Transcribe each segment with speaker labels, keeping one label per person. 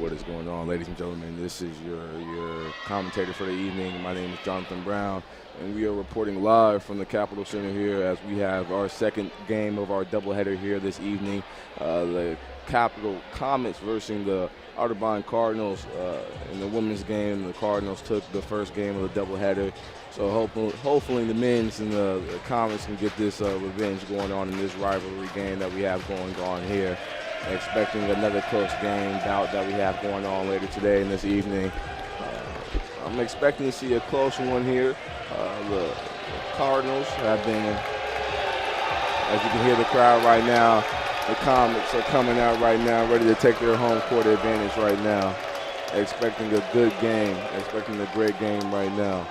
Speaker 1: What is going on, ladies and gentlemen? This is your commentator for the evening. My name is Jonathan Brown, and we are reporting live from the Capitol Center here as we have our second game of our doubleheader here this evening. The Capitol Comets versus the Otterbein Cardinals. In the women's game, the Cardinals took the first game of the doubleheader. So hopefully the men's and the Comets can get this revenge going on in this rivalry game that we have going on here. Expecting another close game bout that we have going on later today and this evening. I'm expecting to see a close one here. The Cardinals have been, as you can hear the crowd right now, the Comets are coming out right now, ready to take their home court advantage right now. Expecting a good game, expecting a great game right now.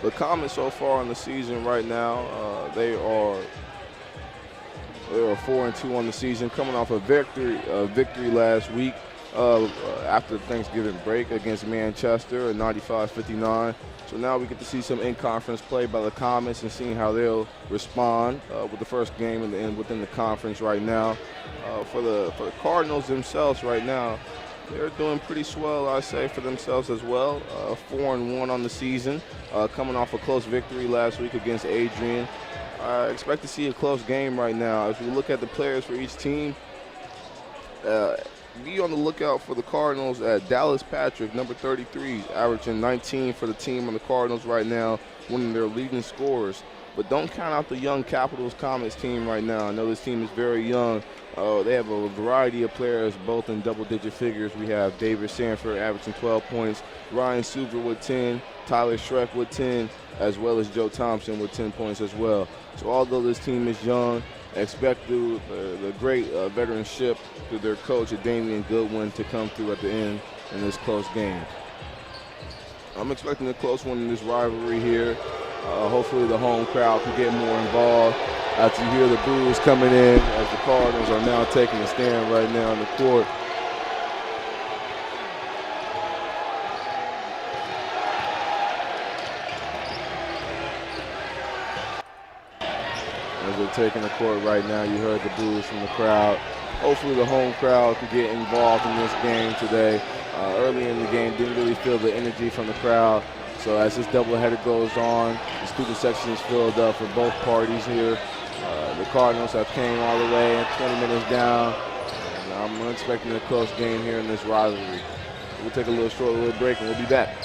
Speaker 1: The Comets so far in the season right now, they are 4-2 on the season, coming off a victory last week after the Thanksgiving break against Manchester, a 95-59. So now we get to see some in-conference play by the Comets and seeing how they'll respond with the first game within the conference right now. For the Cardinals themselves right now, they're doing pretty swell, I say, for themselves as well. 4-1 on the season, coming off a close victory last week against Adrian. I expect to see a close game right now. As we look at the players for each team, be on the lookout for the Cardinals at Dallas Patrick, number 33, averaging 19 for the team on the Cardinals right now, one of their leading scorers. But don't count out the young Capitals Comets team right now. I know this team is very young. They have a variety of players, both in double-digit figures. We have David Sanford averaging 12 points, Ryan Suver with 10, Tyler Schreck with 10, as well as Joe Thompson with 10 points as well. So although this team is young, expect the great veteranship through their coach, Damian Goodwin, to come through at the end in this close game. I'm expecting a close one in this rivalry here. Hopefully the home crowd can get more involved as you hear the boos coming in as the Cardinals are now taking a stand right now on the court. As they're taking the court right now, you heard the boos from the crowd. Hopefully the home crowd can get involved in this game today. Early in the game, didn't really feel the energy from the crowd. So as this doubleheader goes on, the student section is filled up for both parties here. The Cardinals have came all the way 20 minutes down. And I'm expecting a close game here in this rivalry. We'll take a little break and we'll be back.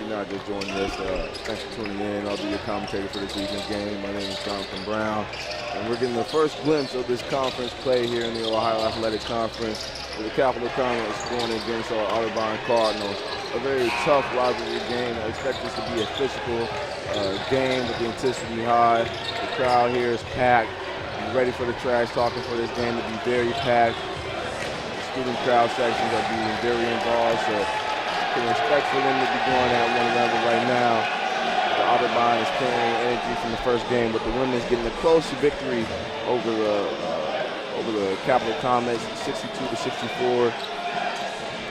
Speaker 1: Not just joining us. Thanks for tuning in. I'll be your commentator for this evening's game. My name is Jonathan Brown, and we're getting the first glimpse of this conference play here in the Ohio Athletic Conference with the Capitol Comets going against our Otterbein Cardinals. A very tough rivalry game. I expect this to be a physical game with the intensity high. The crowd here is packed. I'm ready for the trash talking for this game to be very packed. The student crowd sections are being very involved, so can expect for them to be going at one another right now. The Otterbein is carrying energy from the first game, but the women's getting a close victory over the Capitol Comets, 62-64,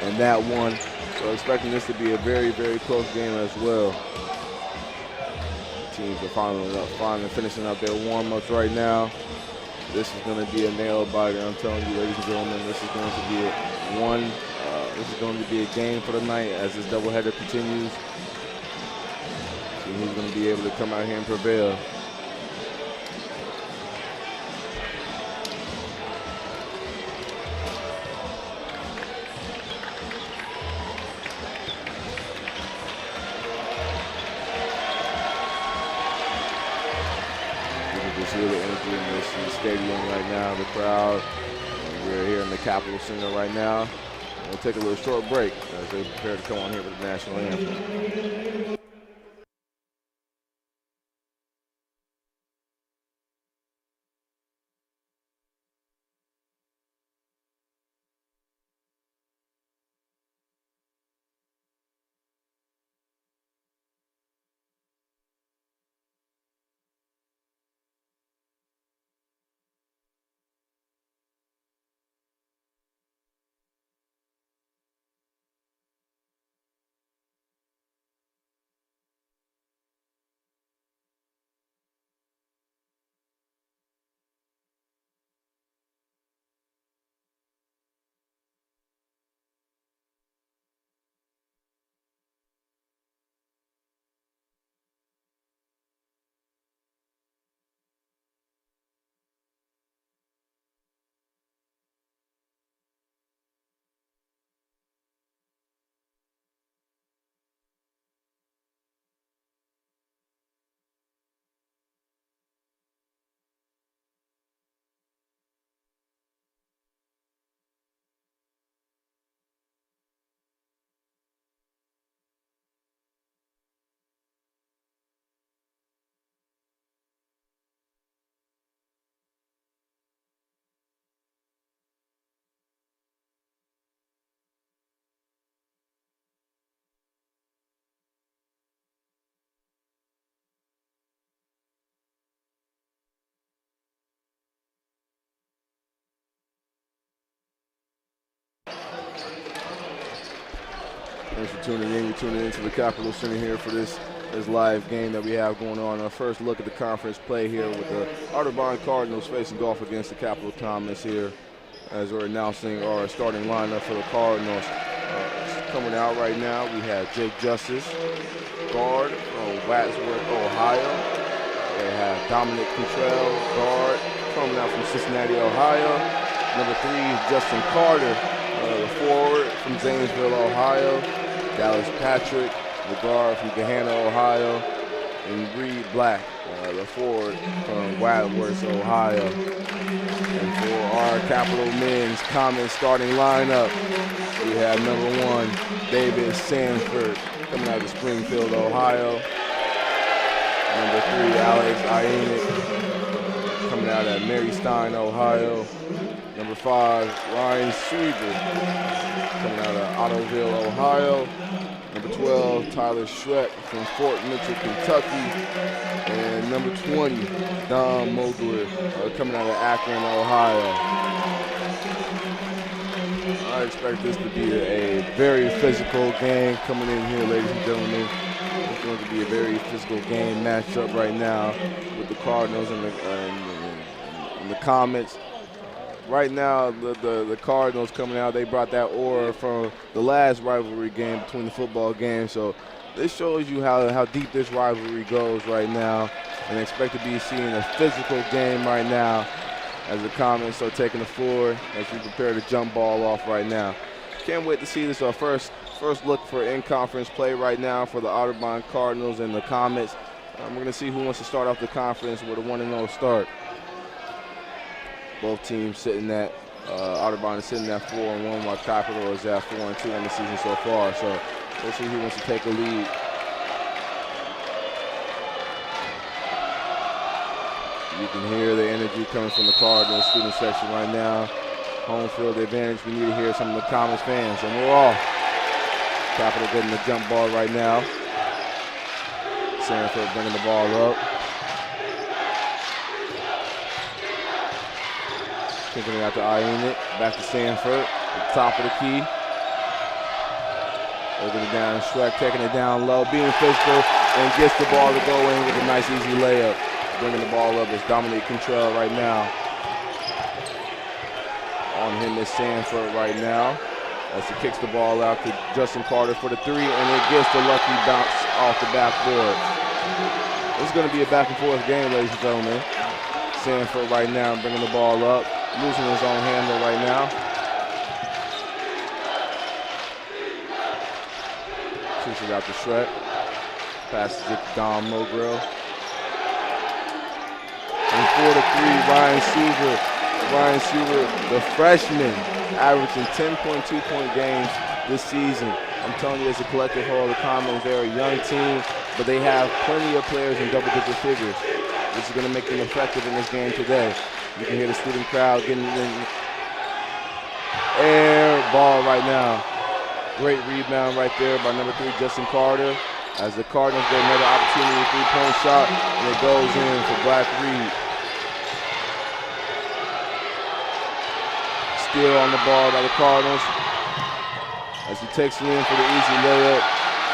Speaker 1: and that one. So expecting this to be a very, very close game as well. The teams are finally finishing up their warm-ups right now. This is going to be a nail-biter. I'm telling you, ladies and gentlemen, this is going to be one This is going to be a game for the night as this doubleheader continues. See who's going to be able to come out here and prevail. You can just hear the energy in this stadium right now, the crowd. We're here in the Capitol Center right now. We'll take a little short break as they prepare to come on here with the national anthem. Thanks for tuning in. You're tuning into the Capitol Center here for this live game that we have going on. Our first look at the conference play here with the Otterbein Cardinals facing off against the Capitol Comets here as we're announcing our starting lineup for the Cardinals. Coming out right now, we have Jake Justice, guard from Wadsworth, Ohio. They have Dominic Cottrell, guard, coming out from Cincinnati, Ohio. Number 3 is Justin Carter, the forward from Zanesville, Ohio. Dallas Patrick, the guard from Gahanna, Ohio. And Reed Black, the forward from Wadsworth, Ohio. And for our Capitol men's Comets starting lineup, we have number 1, David Sanford, coming out of Springfield, Ohio. Number 3, Alex Ienick, coming out of Mary Stein, Ohio. Number 5, Ryan Sweeper, coming out of Ottoville, Ohio. Number 12, Tyler Schreck from Fort Mitchell, Kentucky. And number 20, Don Mogler, coming out of Akron, Ohio. I expect this to be a very physical game coming in here, ladies and gentlemen. It's going to be a very physical game matchup right now with the Cardinals and the Comets. Right now, the Cardinals coming out, they brought that aura from the last rivalry game between the football games. So this shows you how deep this rivalry goes right now. And expect to be seeing a physical game right now as the Comets are taking the floor as we prepare to jump ball off right now. Can't wait to see this. Our first look for in-conference play right now for the Otterbein Cardinals and the Comets. We're going to see who wants to start off the conference with a 1-0 start. Both teams sitting at, Otterbein is sitting at 4-1, while Capitol is at 4-2 on the season so far. So we'll see who wants to take a lead. You can hear the energy coming from the Cardinals student section right now. Home field advantage. We need to hear some of the Comets fans, and we're off. Capitol getting the jump ball right now. Sanford bringing the ball up. Kicking it out to Ienick, back to Sanford, at the top of the key. Looking it down, Schreck taking it down low, being physical, and gets the ball to go in with a nice easy layup. Bringing the ball up is Dominic Cottrell right now. On him is Sanford right now. as he kicks the ball out to Justin Carter for the three, and it gets the lucky bounce off the backboard. This is going to be a back-and-forth game, ladies and gentlemen. Sanford right now bringing the ball up, losing his own handle right now. Shoots it out to Shrek. Passes it to Dom Mogrill. And for the three, Ryan Suver. Ryan Suver, the freshman, averaging 10.2-point games this season. I'm telling you, as a collective whole, the Comets, they're a young team, but they have plenty of players in double-digit figures. This is going to make them effective in this game today. You can hear the student crowd getting in air ball right now. Great rebound right there by number 3, Justin Carter. As the Cardinals get another opportunity, three-point shot, and it goes in for Black Reed. Steal on the ball by the Cardinals as he takes it in for the easy layup.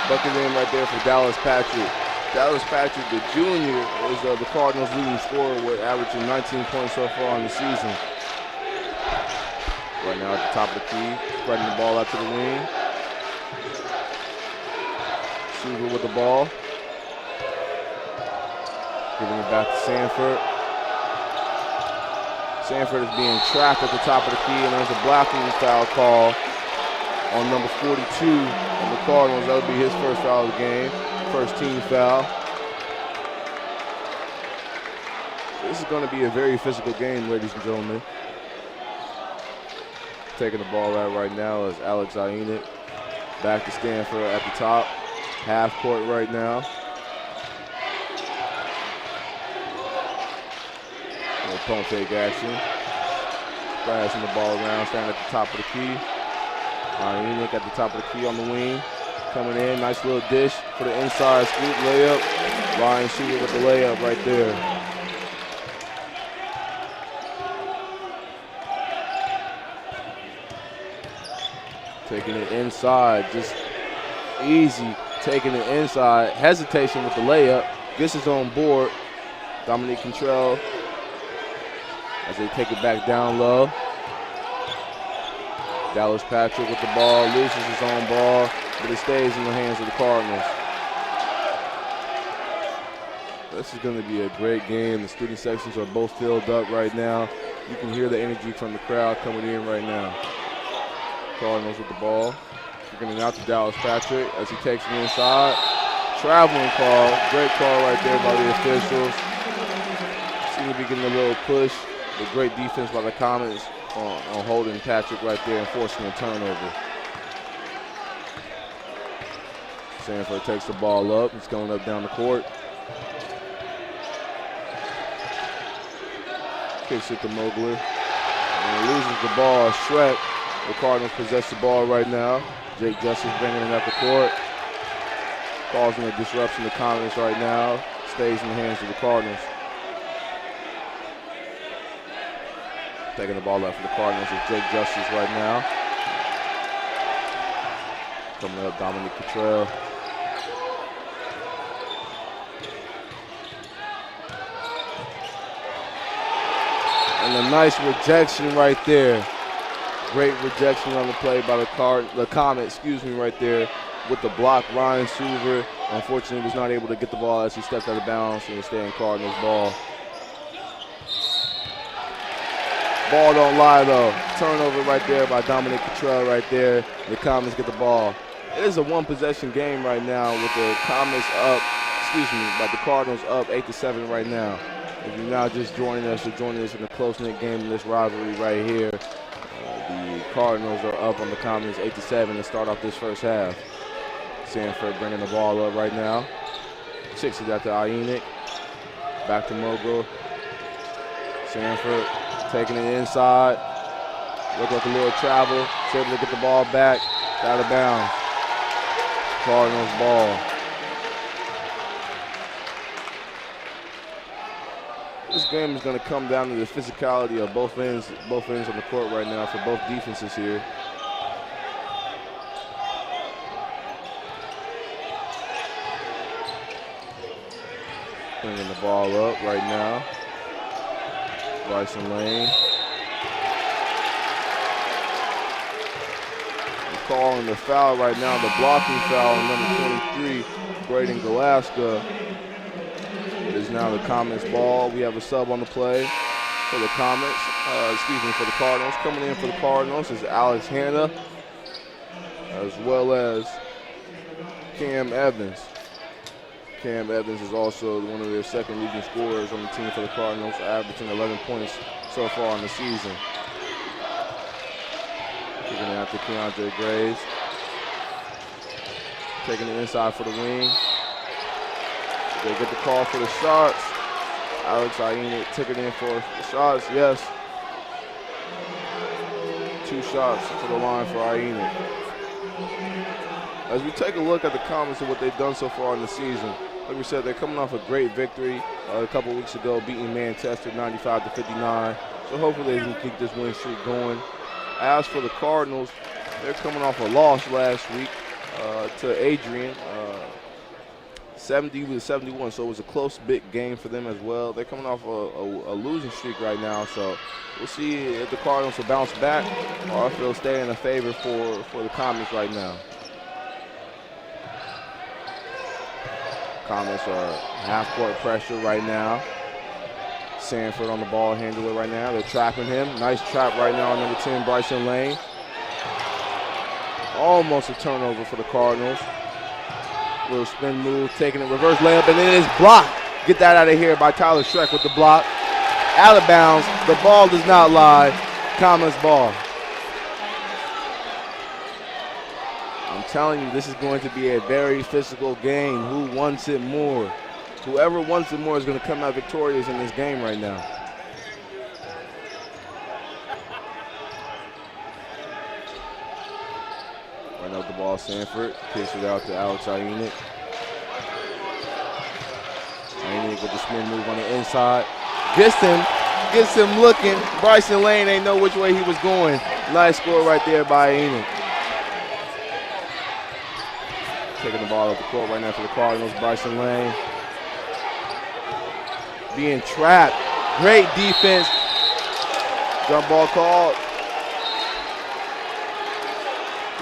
Speaker 1: Bucket in right there for Dallas Patrick. Dallas Patrick, the junior, is the Cardinals' leading scorer with averaging 19 points so far on the season. Right now at the top of the key, spreading the ball out to the wing. Suver with the ball. Giving it back to Sanford. Sanford is being trapped at the top of the key, and there's a blocking foul call on number 42 on the Cardinals. That would be his first foul of the game, first team foul. This is going to be a very physical game, ladies and gentlemen. Taking the ball out right now is Alex Ionik. Back to Stanford at the top. Half court right now. Pump fake action. Flashing the ball around, standing at the top of the key. Ionik at the top of the key on the wing. Coming in, nice little dish for the inside scoop layup. Ryan Suver with the layup right there. Taking it inside, just easy. Taking it inside, hesitation with the layup. Gets his own board. Dominique Contrell as they take it back down low. Dallas Patrick with the ball, loses his own ball, but it stays in the hands of the Cardinals. This is going to be a great game. The student sections are both filled up right now. You can hear the energy from the crowd coming in right now. Cardinals with the ball. Kicking it out to Dallas Patrick as he takes it inside. Traveling call. Great call right there by the officials. Seem to be getting a little push. The great defense by the Comets on holding Patrick right there and forcing a turnover. Sanford takes the ball up. He's going up down the court. Kicks it to Mogler. And he loses the ball. Shrek. The Cardinals possess the ball right now. Jake Justice bringing it up the court. Causing a disruption to Comets right now. Stays in the hands of the Cardinals. Taking the ball out for the Cardinals is Jake Justice right now. Coming up, Dominique Cottrell. And a nice rejection right there. Great rejection on the play by the Comets, right there with the block. Ryan Suver, unfortunately, was not able to get the ball as he stepped out of bounds and stayed in Cardinals ball. Ball don't lie though. Turnover right there by Dominic Cottrell right there. The Comets get the ball. It is a one-possession game right now with the Comets up, but the Cardinals up 8-7 right now. If you're now just joining us, you're joining us in a close-knit game in this rivalry right here. The Cardinals are up on the Comets 8-7 to start off this first half. Sanford bringing the ball up right now. Kicks it out to Ionik. Back to Mogul. Sanford taking it inside. Look like a little travel. He's able to get the ball back. Out of bounds. Cardinals ball. This game is going to come down to the physicality of both ends on the court right now for both defenses here. Bringing the ball up right now. Bryson Lane. calling the foul right now, the blocking foul on number 23, Braden Galaska. It is now the Comets ball. We have a sub on the play for the Comets, for the Cardinals. Coming in for the Cardinals is Alex Hanna, as well as Cam Evans. Cam Evans is also one of their second leading scorers on the team for the Cardinals, averaging 11 points so far in the season. Kicking it out to Keandre Graves. Taking it inside for the wing. They get the call for the shots. Alex Aina took it in for the shots, yes. 2 shots to the line for Aina. As we take a look at the Comets and what they've done so far in the season, like we said, they're coming off a great victory a couple weeks ago, beating Manchester 95-59. So hopefully they can keep this win streak going. As for the Cardinals, they're coming off a loss last week to Adrian, 70-71. So it was a close big game for them as well. They're coming off a losing streak right now. So we'll see if the Cardinals will bounce back or if they'll stay in a favor for the Comets right now. Comets are half-court pressure right now. Sanford on the ball handler right now. They're trapping him. Nice trap right now on number 10, Bryson Lane. Almost a turnover for the Cardinals. Little spin move, taking a reverse layup, and it is blocked. Get that out of here by Tyler Schreck with the block. Out of bounds. The ball does not lie. Comets ball. I'm telling you, this is going to be a very physical game. Who wants it more? Whoever wants it more is going to come out victorious in this game right now. Right up the ball, Sanford. Kicks it out to Alex Aina. Aina with the spin move on the inside. Gets him looking. Bryson Lane ain't know which way he was going. Nice score right there by Aina. Taking the ball off the court right now for the Cardinals. Bryson Lane being trapped. Great defense. Jump ball called.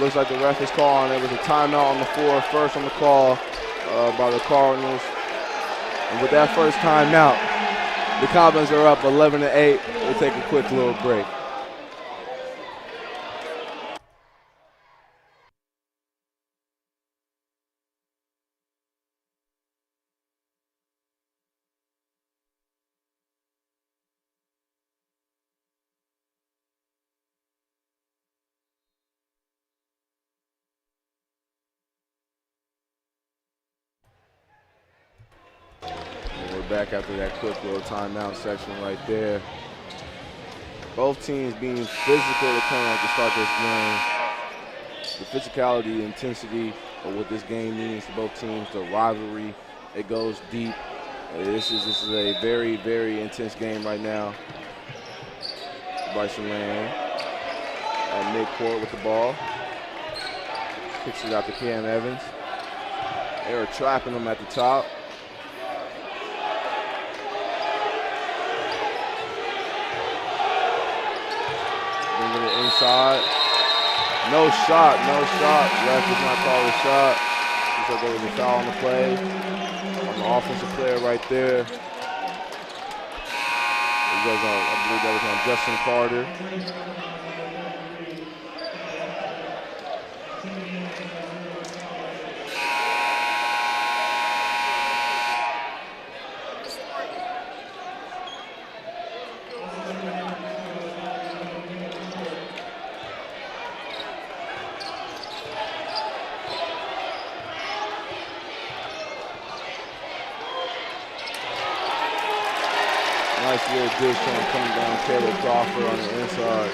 Speaker 1: Looks like the ref is calling. It was a timeout on the floor. First on the call by the Cardinals. And with that first timeout, the Comets are up 11-8. We'll take a quick little break. Back after that quick little timeout section right there. Both teams being physical to come out to start this game. The physicality, the intensity of what this game means to both teams, the rivalry, it goes deep. This is a very, very intense game right now. Bryson Lane at midcourt with the ball. Kicks it out to Cam Evans. They are trapping him at the top. Inside. No shot. Ref does not call a shot. Looks like there was a foul on the play. On the offensive player right there. I believe that was on Justin Carter. Nice little dish coming down Taylor Crawford on the inside.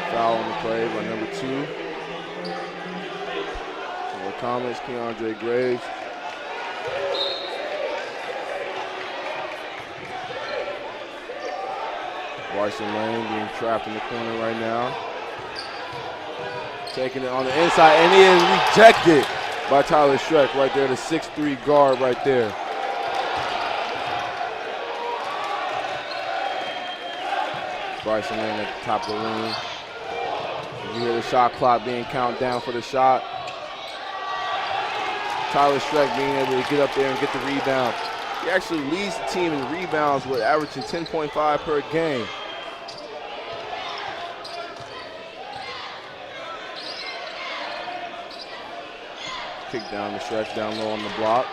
Speaker 1: Foul on the play by number 2. For the Comets, Keandre Graves. Bryson Lane being trapped in the corner right now. Taking it on the inside, and he is rejected. by Tyler Schreck right there, the 6'3" guard right there. Bryson Lane at the top of the wing. You hear the shot clock being counted down for the shot. Tyler Schreck being able to get up there and get the rebound. He actually leads the team in rebounds with averaging 10.5 per game. Kick down the stretch, down low on the block.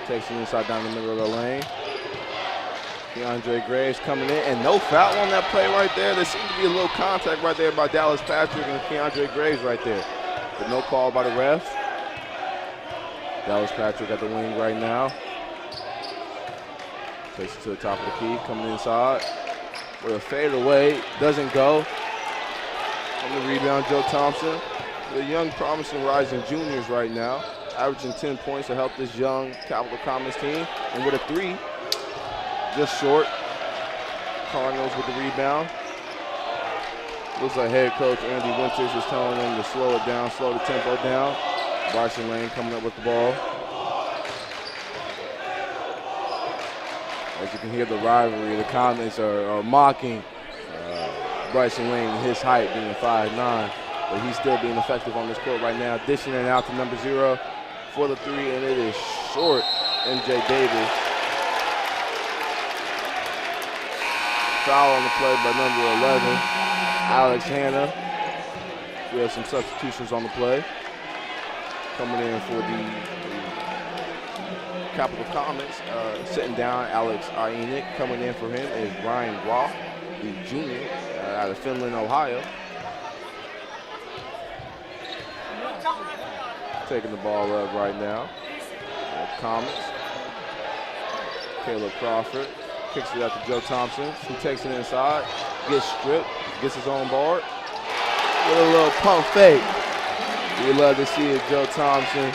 Speaker 1: Takes it inside down the middle of the lane. DeAndre Graves coming in, and no foul on that play right there. There seemed to be a little contact right there by Dallas Patrick and DeAndre Graves right there. But no call by the refs. Dallas Patrick at the wing right now. Takes it to the top of the key, coming inside. With a fade away, doesn't go. On the rebound, Joe Thompson. The young, promising, rising juniors right now, averaging 10 points to help this young Capital Comets team. And with a three, just short. Cardinals with the rebound. Looks like head coach Andy Winters is telling them to slow it down, slow the tempo down. Bryson Lane coming up with the ball. As you can hear the rivalry, the Comets are mocking Bryson Lane, his height being 5'9". But he's still being effective on this court right now. Dishing it out to number 0 for the three, and it is short. MJ Davis. Foul on the play by number 11, Alex Hanna. We have some substitutions on the play. Coming in for the Capital Comets, sitting down Alex Ionik. Coming in for him is Brian Roth, the junior out of Finland, Ohio. Taking the ball up right now. Comets. Caleb Crawford kicks it out to Joe Thompson, who takes it inside, gets stripped, gets his own board. With a little pump fake. We love to see it, Joe Thompson.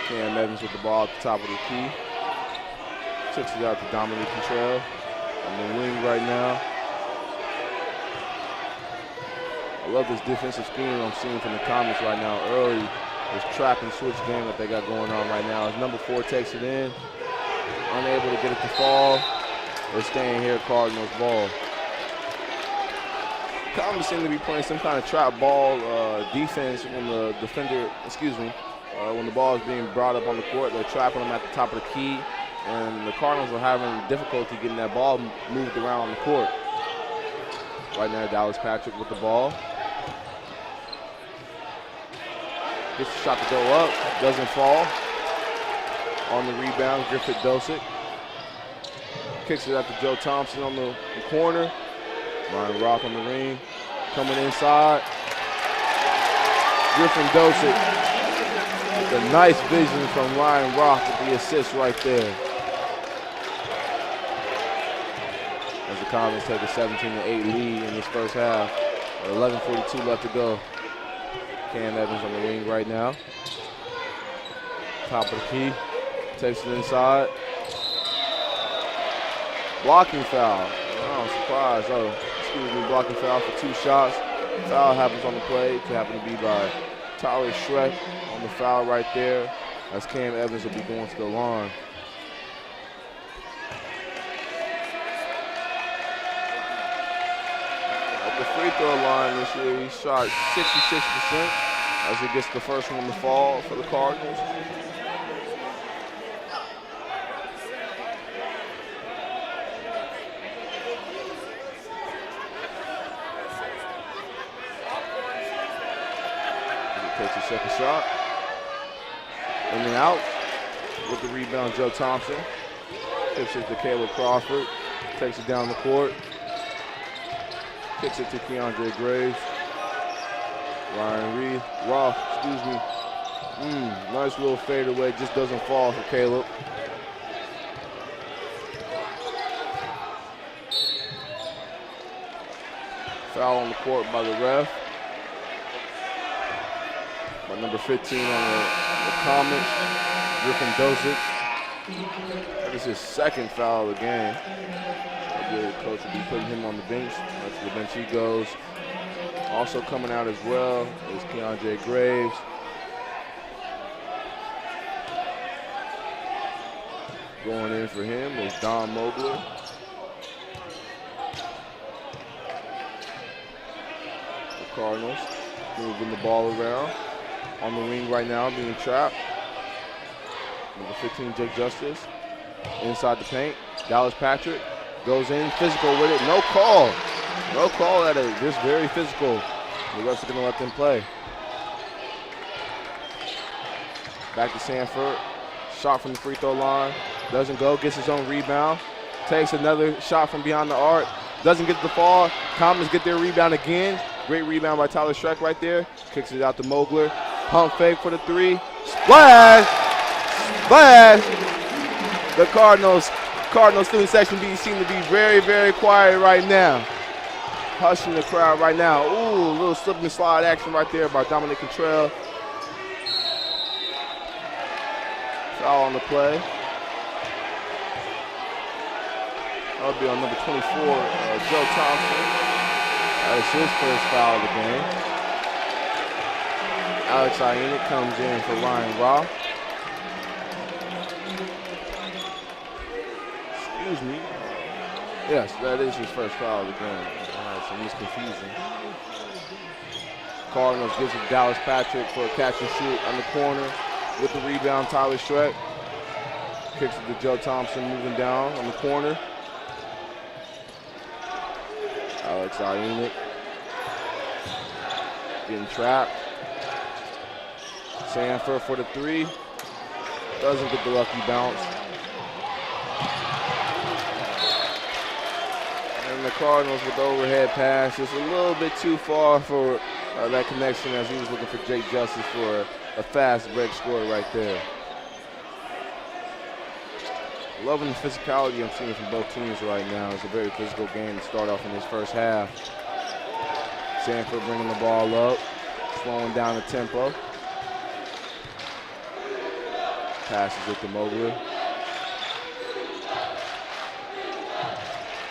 Speaker 1: Cam Evans with the ball at the top of the key. Kicks it out to Dominic Contrell on the wing right now. I love this defensive scheme I'm seeing from the Comets right now early. This trap and switch game that they got going on right now. As number 4 takes it in, unable to get it to fall. They're staying here, Cardinals ball. Comets seem to be playing some kind of trap ball defense when the defender, when the ball is being brought up on the court. They're trapping them at the top of the key, and the Cardinals are having difficulty getting that ball moved around on the court. Right now, Dallas Patrick with the ball. Gets the shot to go up, doesn't fall. On the rebound, Griffith Dosick. Kicks it out to Joe Thompson on the corner. Ryan Rock on the ring, coming inside. Griffin Dosick with a nice vision from Ryan Rock with the assist right there. As the Comets take a 17-8 lead in this first half. 11:42 left to go. Cam Evans on the wing right now. Top of the key, takes it inside. Blocking foul. Oh, I'm surprised. Blocking foul for 2 shots. Foul happens on the play. It happen to be by Tyler Schreck on the foul right there, as Cam Evans will be going to the line. At the free throw line this year, he shot 66% as he gets the first one to fall for the Cardinals. Takes a second shot. In and out. With the rebound, Joe Thompson. Kicks it to Caleb Crawford. Takes it down the court. Kicks it to DeAndre Graves. Ryan Roth, nice little fadeaway. Just doesn't fall for Caleb. Foul on the court by the ref. By number 15 on the Comets, Griffin Dosick. That is his second foul of the game. the coach will be putting him on the bench. To the bench he goes. Also coming out as well is Keandre Graves. Going in for him is Don Mogler. The Cardinals moving the ball around. On the wing right now, being trapped. Number 15, Jake Justice. Inside the paint. Dallas Patrick goes in, physical with it. No call. No call at it. Just very physical. The refs are going to let them play. Back to Sanford. Shot from the free throw line. Doesn't go. Gets his own rebound. Takes another shot from beyond the arc. Doesn't get the fall. Comets get their rebound again. Great rebound by Tyler Schreck right there. Kicks it out to Mogler. Pump fake for the three. Splash! Splash! The Cardinals student section seem to be very, very quiet right now. Hushing the crowd right now. Ooh, a little slip and slide action right there by Dominic Cottrell. Foul on the play. That'll be on number 24, Joe Thompson. That is his first foul of the game. Alex Ienic comes in for Ryan Raw. Excuse me. Yes, that is his first foul of the game. So he's confusing. Cardinals gives it to Dallas Patrick for a catch and shoot on the corner. With the rebound, Tyler Schreck. Kicks it to Joe Thompson moving down on the corner. Alex Ienic getting trapped. Sanford for the three. Doesn't get the lucky bounce. And the Cardinals with the overhead pass. Just a little bit too far for that connection as he was looking for Jake Justice for a fast break score right there. Loving the physicality I'm seeing from both teams right now. It's a very physical game to start off in this first half. Sanford bringing the ball up, slowing down the tempo. Passes it to Mogler.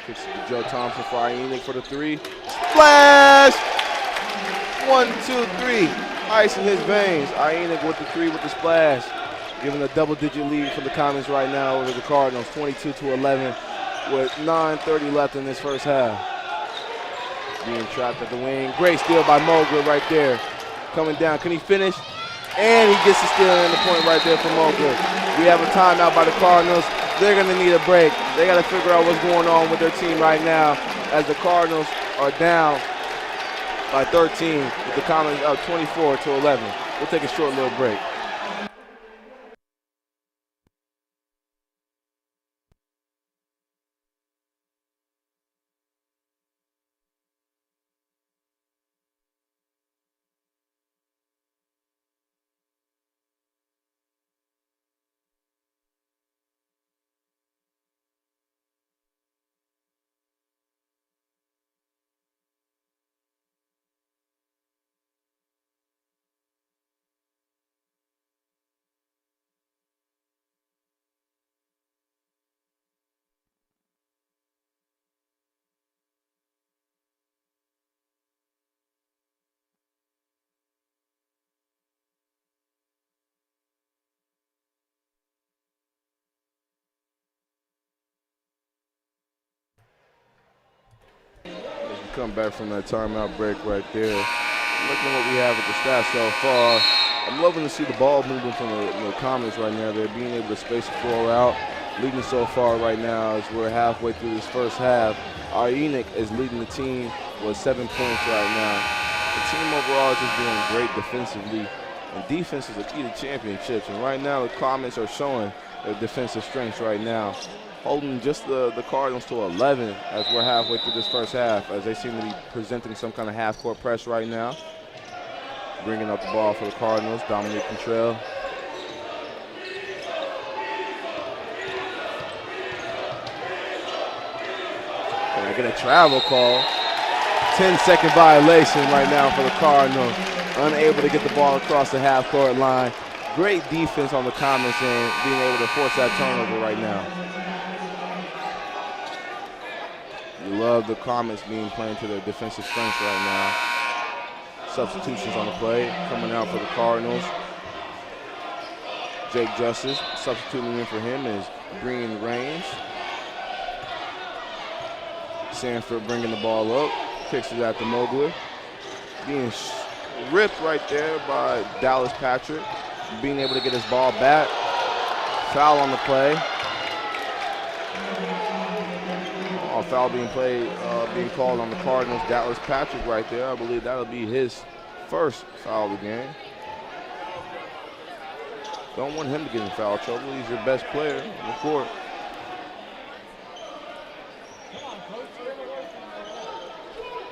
Speaker 1: Kicks it to Joe Thompson for Ienic for the three. Splash! 1, 2, 3. Ice in his veins. Ienic with the three with the splash. Giving a double-digit lead for the Comets right now over the Cardinals, 22-11, with 9:30 left in this first half. Being trapped at the wing. Great steal by Mogler right there. Coming down. Can he finish? And he gets the steal and the point right there for Mogler. We have a timeout by the Cardinals. They're going to need a break. They got to figure out what's going on with their team right now as the Cardinals are down by 13 with the Comets up 24-11. We'll take a short little break. Come back from that timeout break right there. Looking at what we have with the stats so far, I'm loving to see the ball moving from the Comets right now. They're being able to space the floor out. Leading so far right now as we're halfway through this first half. Ienic is leading the team with 7 points right now. The team overall is just doing great defensively. And defense is the key to championships. And right now the Comets are showing their defensive strengths right now. Holding just the Cardinals to 11 as we're halfway through this first half, as they seem to be presenting some kind of half-court press right now. Bringing up the ball for the Cardinals, Dominic Cottrell. Can I get a travel call? 10-second violation right now for the Cardinals. Unable to get the ball across the half-court line. Great defense on the Comets and being able to force that turnover right now. We love the Comets being playing to their defensive strengths right now. Substitutions on the play. Coming out for the Cardinals. Jake Justice. Substituting in for him is Green Reigns. Sanford bringing the ball up. Kicks it out to Mogler. Being ripped right there by Dallas Patrick. Being able to get his ball back. Foul on the play. Foul being called on the Cardinals. Dallas Patrick right there. I believe that'll be his first foul of the game. Don't want him to get in foul trouble. He's your best player on the court.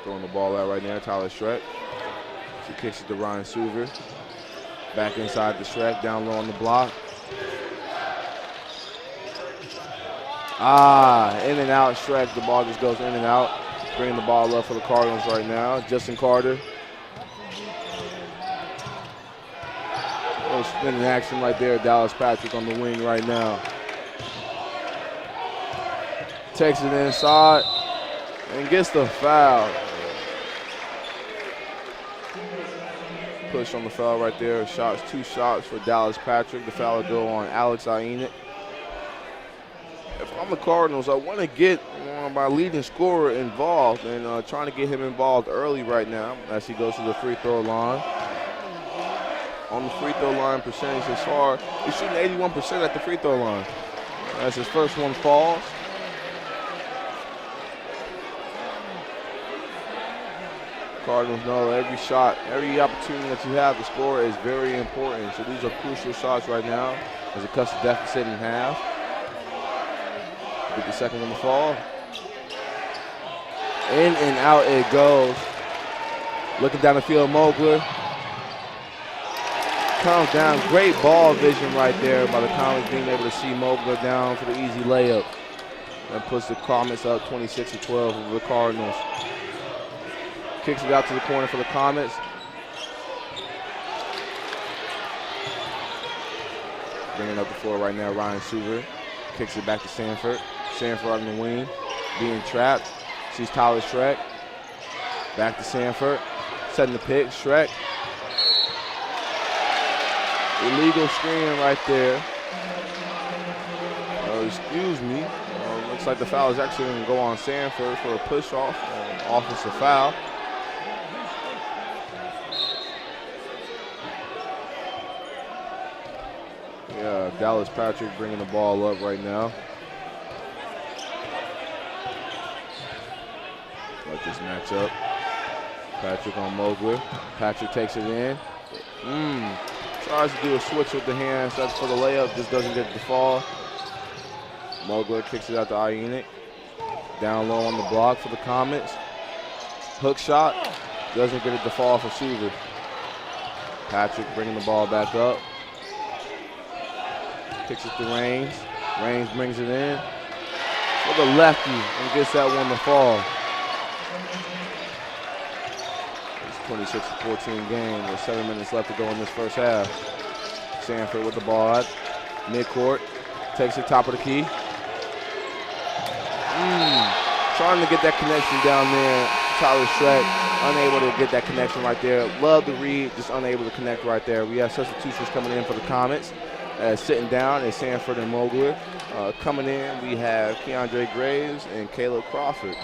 Speaker 1: Throwing the ball out right now, Tyler Schreck. She kicks it to Ryan Suver. Back inside the Schreck, down low on the block. In and out, Schreck. The ball just goes in and out. Bringing the ball up for the Cardinals right now. Justin Carter. A little spinning action right there. Dallas Patrick on the wing right now. Takes it inside and gets the foul. Push on the foul right there. Two shots for Dallas Patrick. The foul will go on Alex Ainik. If I'm the Cardinals, I want to get my leading scorer involved and trying to get him involved early right now as he goes to the free throw line. On the free throw line percentage is far. He's shooting 81% at the free throw line. As his first one falls. Cardinals know every shot, every opportunity that you have to score is very important. So these are crucial shots right now as it cuts the deficit in half. Get the second one to fall. In and out it goes. Looking down the field, Mogler. Comes down, great ball vision right there by the Comets being able to see Mogler down for the easy layup. That puts the Comets up 26-12 over the Cardinals. Kicks it out to the corner for the Comets. Bringing up the floor right now, Ryan Suver. Kicks it back to Sanford. Sanford on the wing, being trapped. Sees Tyler Schreck. Back to Sanford. Setting the pick, Schreck. Illegal screen right there. Excuse me. Looks like the foul is actually going to go on Sanford for a push-off, offensive foul. Yeah, Dallas Patrick bringing the ball up right now. Let this match up. Patrick on Mogler. Patrick takes it in. Tries to do a switch with the hands. That's for the layup. Just doesn't get the fall. Mogler kicks it out to Ainik. Down low on the block for the Comets. Hook shot. Doesn't get it to fall for Suver. Patrick bringing the ball back up. Kicks it to Reigns. Reigns brings it in for the lefty and gets that one to fall. It's a 26-14 game with 7 minutes left to go in this first half. Sanford with the ball at midcourt. Takes it top of the key. Trying to get that connection down there. Tyler Schreck unable to get that connection right there. Love the read, just unable to connect right there. We have substitutions coming in for the Comets. Sitting down is Sanford and Mogler. Coming in, we have Keandre Graves and Caleb Crawford.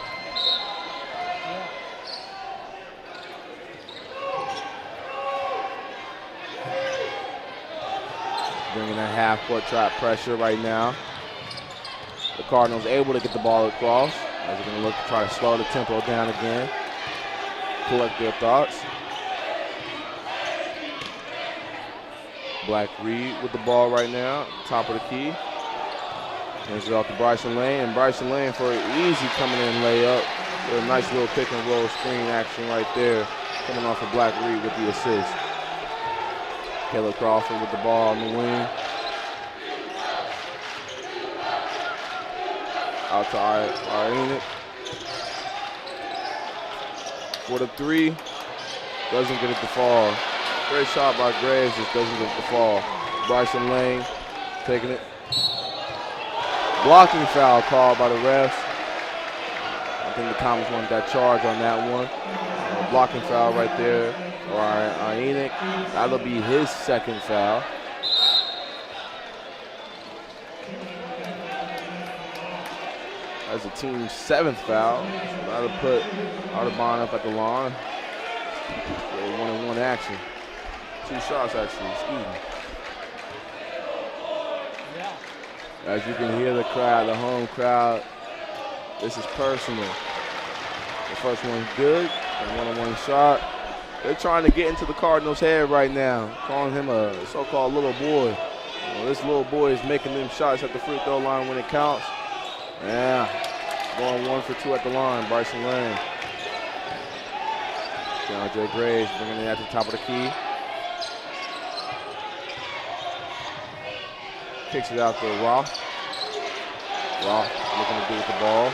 Speaker 1: Bringing that half-court trap pressure right now. The Cardinals able to get the ball across as they're going to look to try to slow the tempo down again. Collect their thoughts. Black Reed with the ball right now, top of the key. Hands it off to Bryson Lane, and Bryson Lane for an easy coming in layup. With a nice little pick and roll screen action right there, coming off of Black Reed with the assist. Caleb Crawford with the ball on the wing. Out to Ainik. For the three, doesn't get it to fall. Great shot by Graves, just doesn't get it to fall. Bryson Lane taking it. Blocking foul called by the refs. think the Comets want that charge on that one. Blocking foul right there. Or Enoch. That'll be his second foul. That's the team's 7th foul. So that'll put Otterbein up at the line. So 1-on-1 action. 2 shots actually, excuse me. As you can hear the crowd, the home crowd, this is personal. The first one's good, the 1-on-1 shot. They're trying to get into the Cardinals' head right now, calling him a so-called little boy. Well, this little boy is making them shots at the free throw line when it counts. Yeah, going 1 for 2 at the line, Bryson Lane. DeAndre Graves bringing it at the top of the key. Kicks it out to Roth. Roth looking to do with the ball.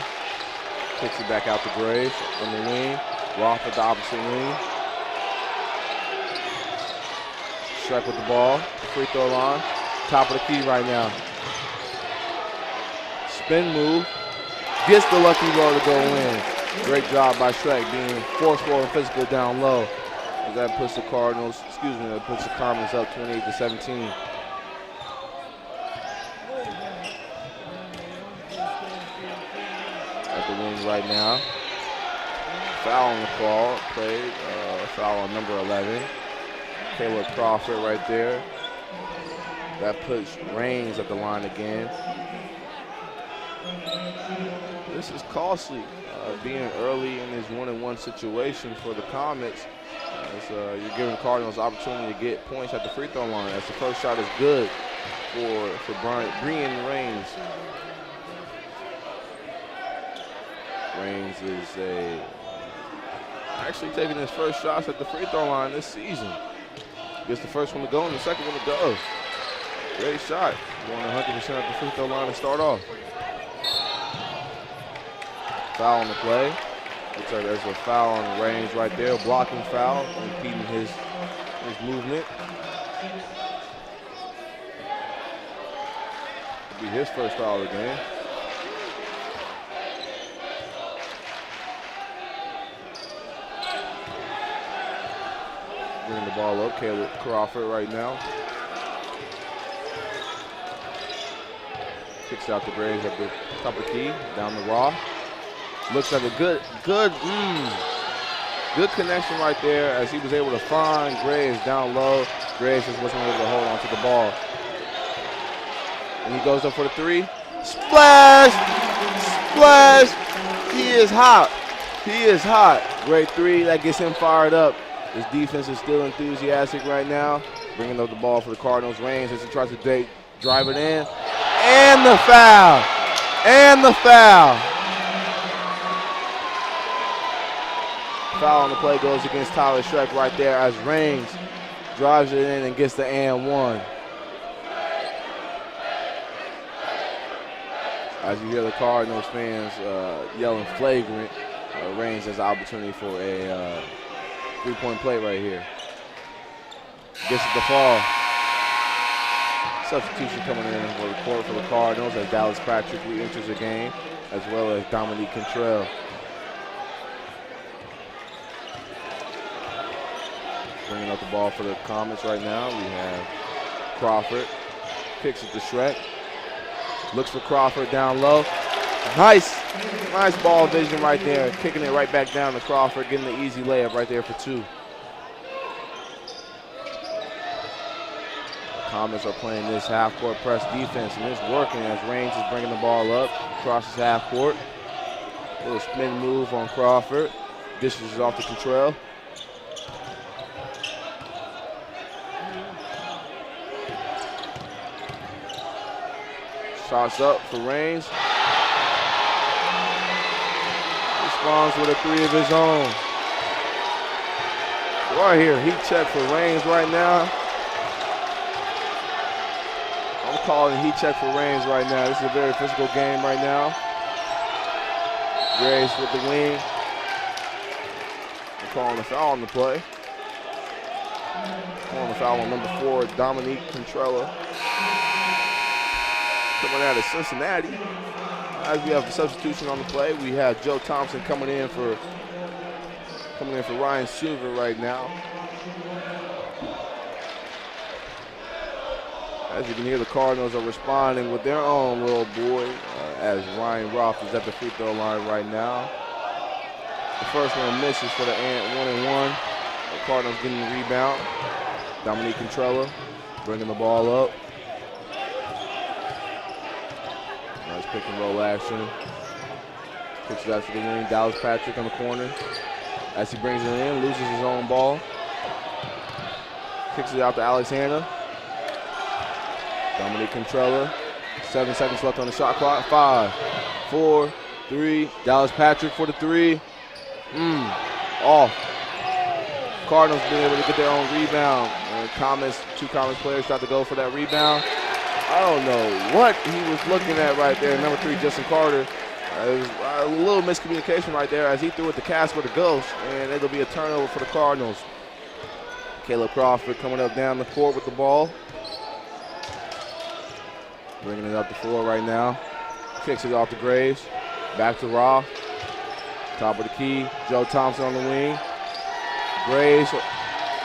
Speaker 1: Kicks it back out to Graves on the wing. Roth at the opposite wing. Shrek with the ball. Free throw line. Top of the key right now. Spin move. Gets the lucky roll to go in. Great job by Shrek being forceful and physical down low. That puts the Cardinals, that puts the Comets up 28-17. At the wing right now. Foul on the call, played, foul on number 11. Caleb Crawford right there. That puts Reigns at the line again. This is costly, being early in this 1-on-1 situation for the Comets. As, you're giving Cardinals opportunity to get points at the free throw line. As the first shot is good for Brian Reigns. Reigns is actually taking his first shots at the free throw line this season. Gets the first one to go and the second one to go. Great shot. Going 100% at the free throw line to start off. Foul on the play. Looks like there's a foul on the range right there. Blocking foul, impeding his movement. It'll be his first foul of the game. Bringing the ball up, Caleb Crawford right now. Kicks out to Graves at the top of the key, down the raw. Looks like a good connection right there as he was able to find Graves down low. Graves just wasn't able to hold on to the ball. And he goes up for the 3. Splash! Splash! He is hot. He is hot. Great 3, that gets him fired up. His defense is still enthusiastic right now. Bringing up the ball for the Cardinals. Reigns as he tries to drive it in. And the foul. And the foul. Foul on the play goes against Tyler Shrek right there as Reigns drives it in and gets the and 1. As you hear the Cardinals fans yelling flagrant, Reigns has the opportunity for a 3-point play right here. Gets it to fall. Substitution coming in for the court for the Cardinals as Dallas Patrick re-enters the game, as well as Dominique Cantrell. Bringing up the ball for the Comets right now. We have Crawford. Kicks it to Shrek. Looks for Crawford down low. Nice ball vision right there. Kicking it right back down to Crawford, getting the easy layup right there for 2. The Comets are playing this half-court press defense, and it's working as Reigns is bringing the ball up, crosses half court. Little spin move on Crawford. Dishes off to Cantrell. Shots up for Reigns. Responds with a 3 of his own. Right here, heat check for Reigns right now. I'm calling heat check for Reigns right now. This is a very physical game right now. Graves with the wing. I'm calling the foul on the play. Calling the foul on number 4, Dominique Cantrell. Coming out of Cincinnati. As we have a substitution on the play, we have Joe Thompson coming in for Ryan Silver right now. As you can hear, the Cardinals are responding with their own little boy as Ryan Roth is at the free throw line right now. The first one misses for the Ant, 1-1. The Cardinals getting the rebound. Dominique Contrella bringing the ball up. Nice pick and roll action. Kicks it out to the wing. Dallas Patrick on the corner. As he brings it in, loses his own ball. Kicks it out to Alex Hanna. Dominique Contrella. 7 seconds left on the shot clock. 5, 4, 3. Dallas Patrick for the three. Off. Cardinals being able to get their own rebound. And two Comets players tried to go for that rebound. I don't know what he was looking at right there. Number 3, Justin Carter. It was a little miscommunication right there as he threw it to Casper the Ghost, and it'll be a turnover for the Cardinals. Caleb Crawford coming up down the court with the ball. Bringing it up the floor right now. Kicks it off to Graves. Back to Roth. Top of the key. Joe Thompson on the wing. Graves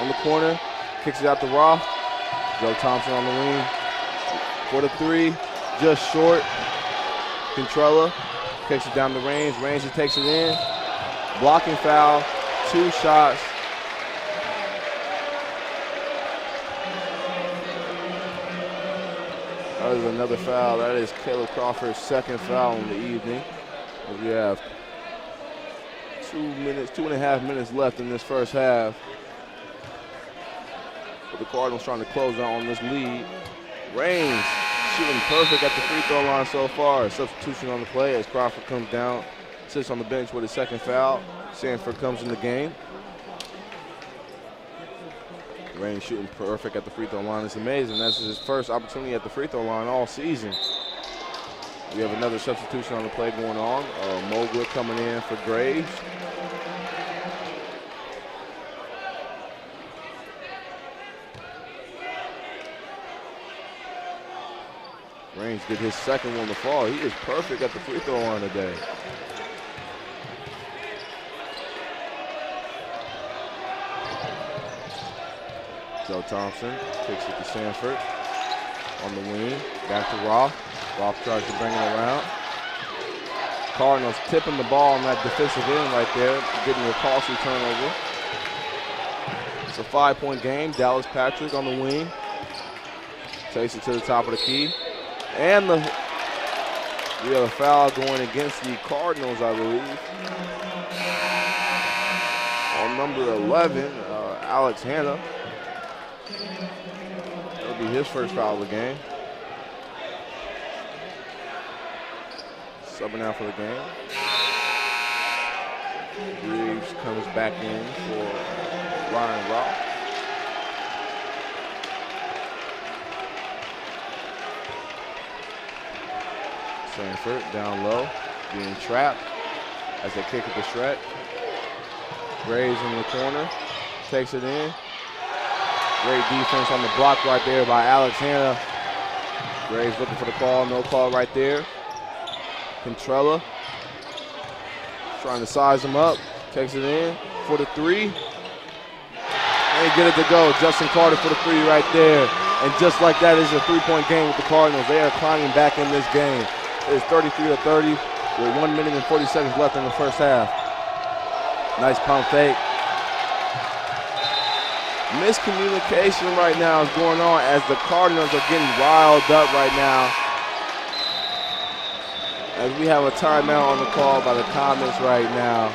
Speaker 1: on the corner. Kicks it out to Roth. Joe Thompson on the wing. For the three. Just short. Contrella. Kicks it down the range. Ranger takes it in. Blocking foul. 2 shots. That is another foul. That is Caleb Crawford's second foul in the evening. We have 2.5 minutes left in this first half. But the Cardinals trying to close out on this lead. Raines shooting perfect at the free throw line so far. Substitution on the play as Crawford comes down, sits on the bench with his second foul. Sanford comes in the game. Raines shooting perfect at the free throw line. It's amazing. That's his first opportunity at the free throw line all season. We have another substitution on the play going on. Mogler coming in for Graves. Raines did his second one to fall. He is perfect at the free throw line today. Joe Thompson kicks it to Sanford on the wing. Back to Roth. Roth tries to bring it around. Cardinals tipping the ball on that defensive end right there, getting a costly turnover. It's a 5-point game. Dallas Patrick on the wing. Takes it to the top of the key. And we have a foul going against the Cardinals, I believe. On number 11, Alex Hanna. That'll be his first foul of the game. Subbing out for the game. Reeves comes back in for Ryan Roth. Sanford down low, being trapped as they kick it to Shrek. Graves in the corner, takes it in. Great defense on the block right there by Alex Hanna. Graves looking for the call, no call right there. Contrella trying to size him up, takes it in for the three. And get it to go. Justin Carter for the three right there. And just like that, is a 3-point game with the Cardinals. They are climbing back in this game. It's 33-30 with 1 minute and 40 seconds left in the first half. Nice pump fake. Miscommunication right now is going on as the Cardinals are getting riled up right now. As we have a timeout on the call by the Comets right now.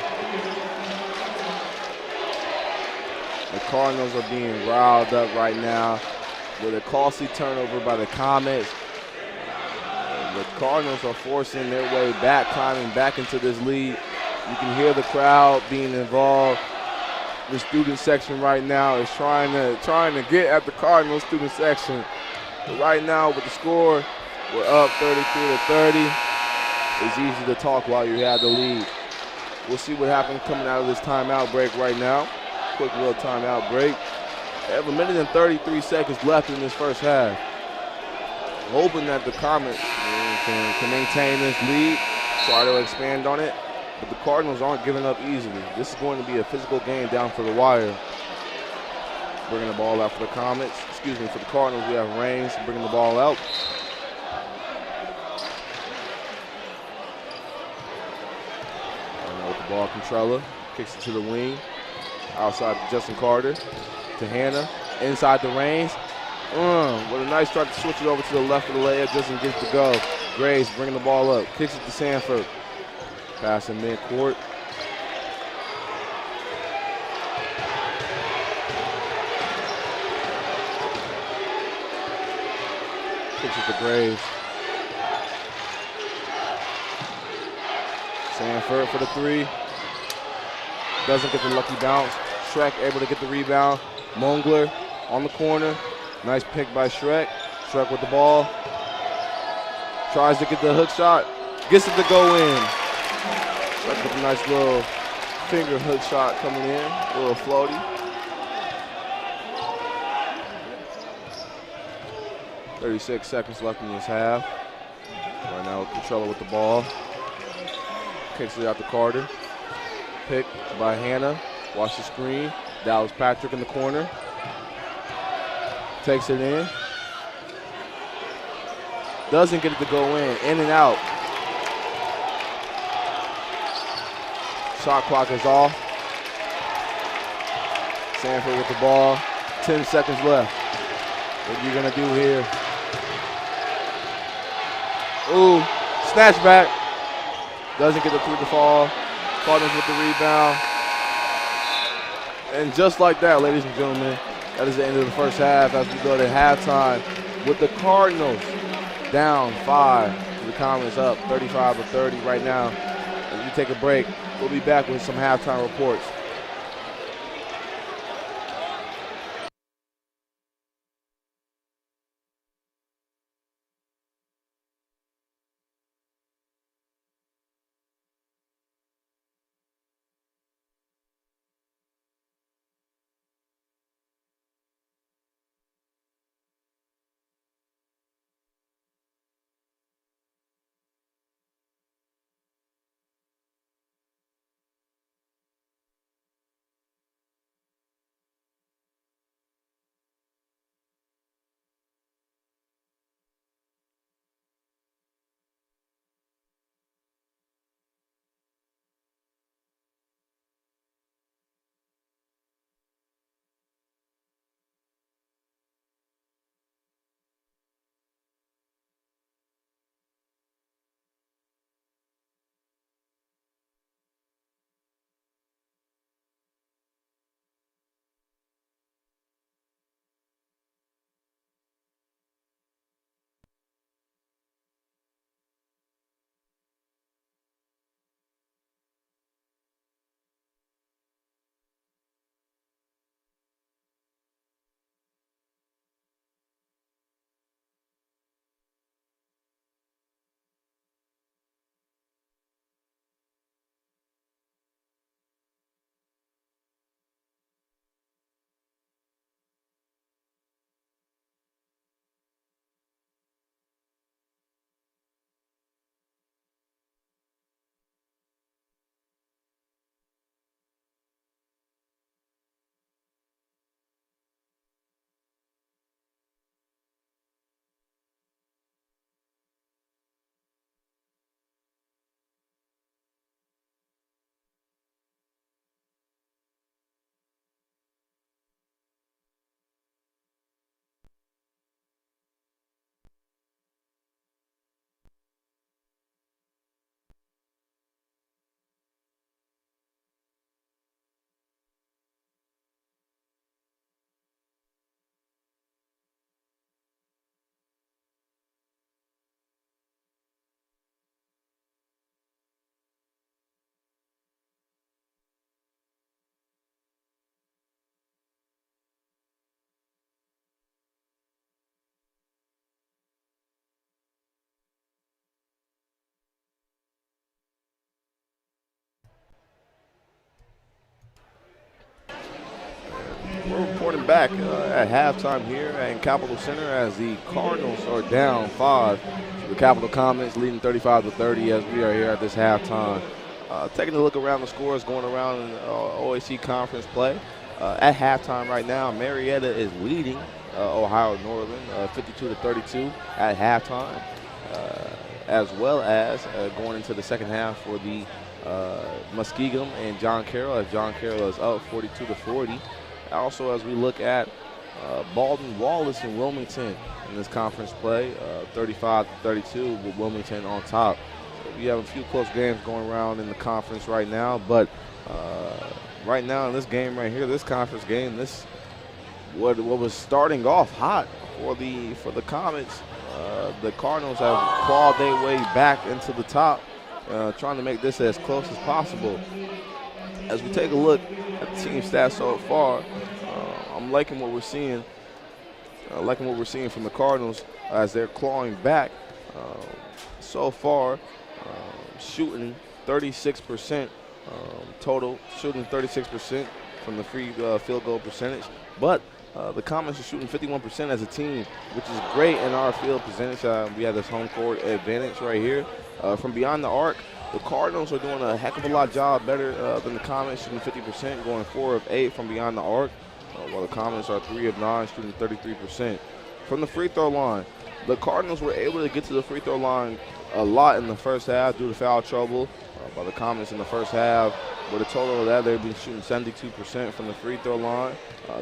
Speaker 1: The Cardinals are being riled up right now with a costly turnover by the Comets. The Cardinals are forcing their way back, climbing back into this lead. You can hear the crowd being involved. The student section right now is trying to get at the Cardinals student section. But right now with the score, we're up 33-30. It's easy to talk while you have the lead. We'll see what happens coming out of this timeout break right now. Quick little timeout break. They have 1 minute and 33 seconds left in this first half. Hoping that the Comets can maintain this lead. try to expand on it, but the Cardinals aren't giving up easily. This is going to be a physical game down for the wire. Bringing the ball out for the Comets. Excuse me, for the Cardinals, we have Reigns bringing the ball out. With the ball, Contrella kicks it to the wing. Outside to Justin Carter, to Hannah. Inside the Reigns. What a nice start to switch it over to the left of the layup. Doesn't get to go. Graves bringing the ball up. Kicks it to Sanford. Pass in midcourt. Kicks it to Graves. Sanford for the three. Doesn't get the lucky bounce. Shrek able to get the rebound. Mongler on the corner. Nice pick by Shrek. Shrek with the ball. Tries to get the hook shot. Gets it to go in. Shrek with a nice little finger hook shot coming in. A little floaty. .36 seconds left in this half. Right now, Contrella with the ball. Kicks it out to Carter. Pick by Hannah. Watch the screen. Dallas Patrick in the corner. Takes it in. Doesn't get it to go in. In and out. Shot clock is off. Sanford with the ball. 10 seconds left. What are you going to do here? Ooh, snatch back. Doesn't get the three to fall. Cardinals with the rebound. And just like that, ladies and gentlemen, that is the end of the first half as we go to halftime with the Cardinals down 5. The Comets up 35-30 right now. As we take a break, we'll be back with some halftime reports. back at halftime here in Capitol Center as the Cardinals are down 5. The Capitol Comets leading 35-30 as we are here at this halftime. Taking a look around the scores going around in OAC conference play. At halftime right now, Marietta is leading Ohio Northern 52-32 at halftime, as well as going into the second half for the Muskegum and John Carroll, as John Carroll is up 42-40. Also, as we look at Baldwin Wallace and Wilmington in this conference play, 35-32 with Wilmington on top. We have a few close games going around in the conference right now, but right now in this game right here, this conference game, this what was starting off hot for the Comets. The Cardinals have clawed their way back into the top, trying to make this as close as possible. As we take a look at the team stats so far, I'm liking what we're seeing. From the Cardinals as they're clawing back so far. Shooting 36% total, shooting 36% from the free field goal percentage. But the Comets are shooting 51% as a team, which is great in our field percentage. We have this home court advantage right here. From beyond the arc, the Cardinals are doing a heck of a lot better than the Comets, shooting 50%, going 4 of 8 from beyond the arc, while the Comets are 3 of 9, shooting 33%. From the free throw line, the Cardinals were able to get to the free throw line a lot in the first half due to foul trouble by the Comets in the first half. With a total of that, they've been shooting 72% from the free throw line,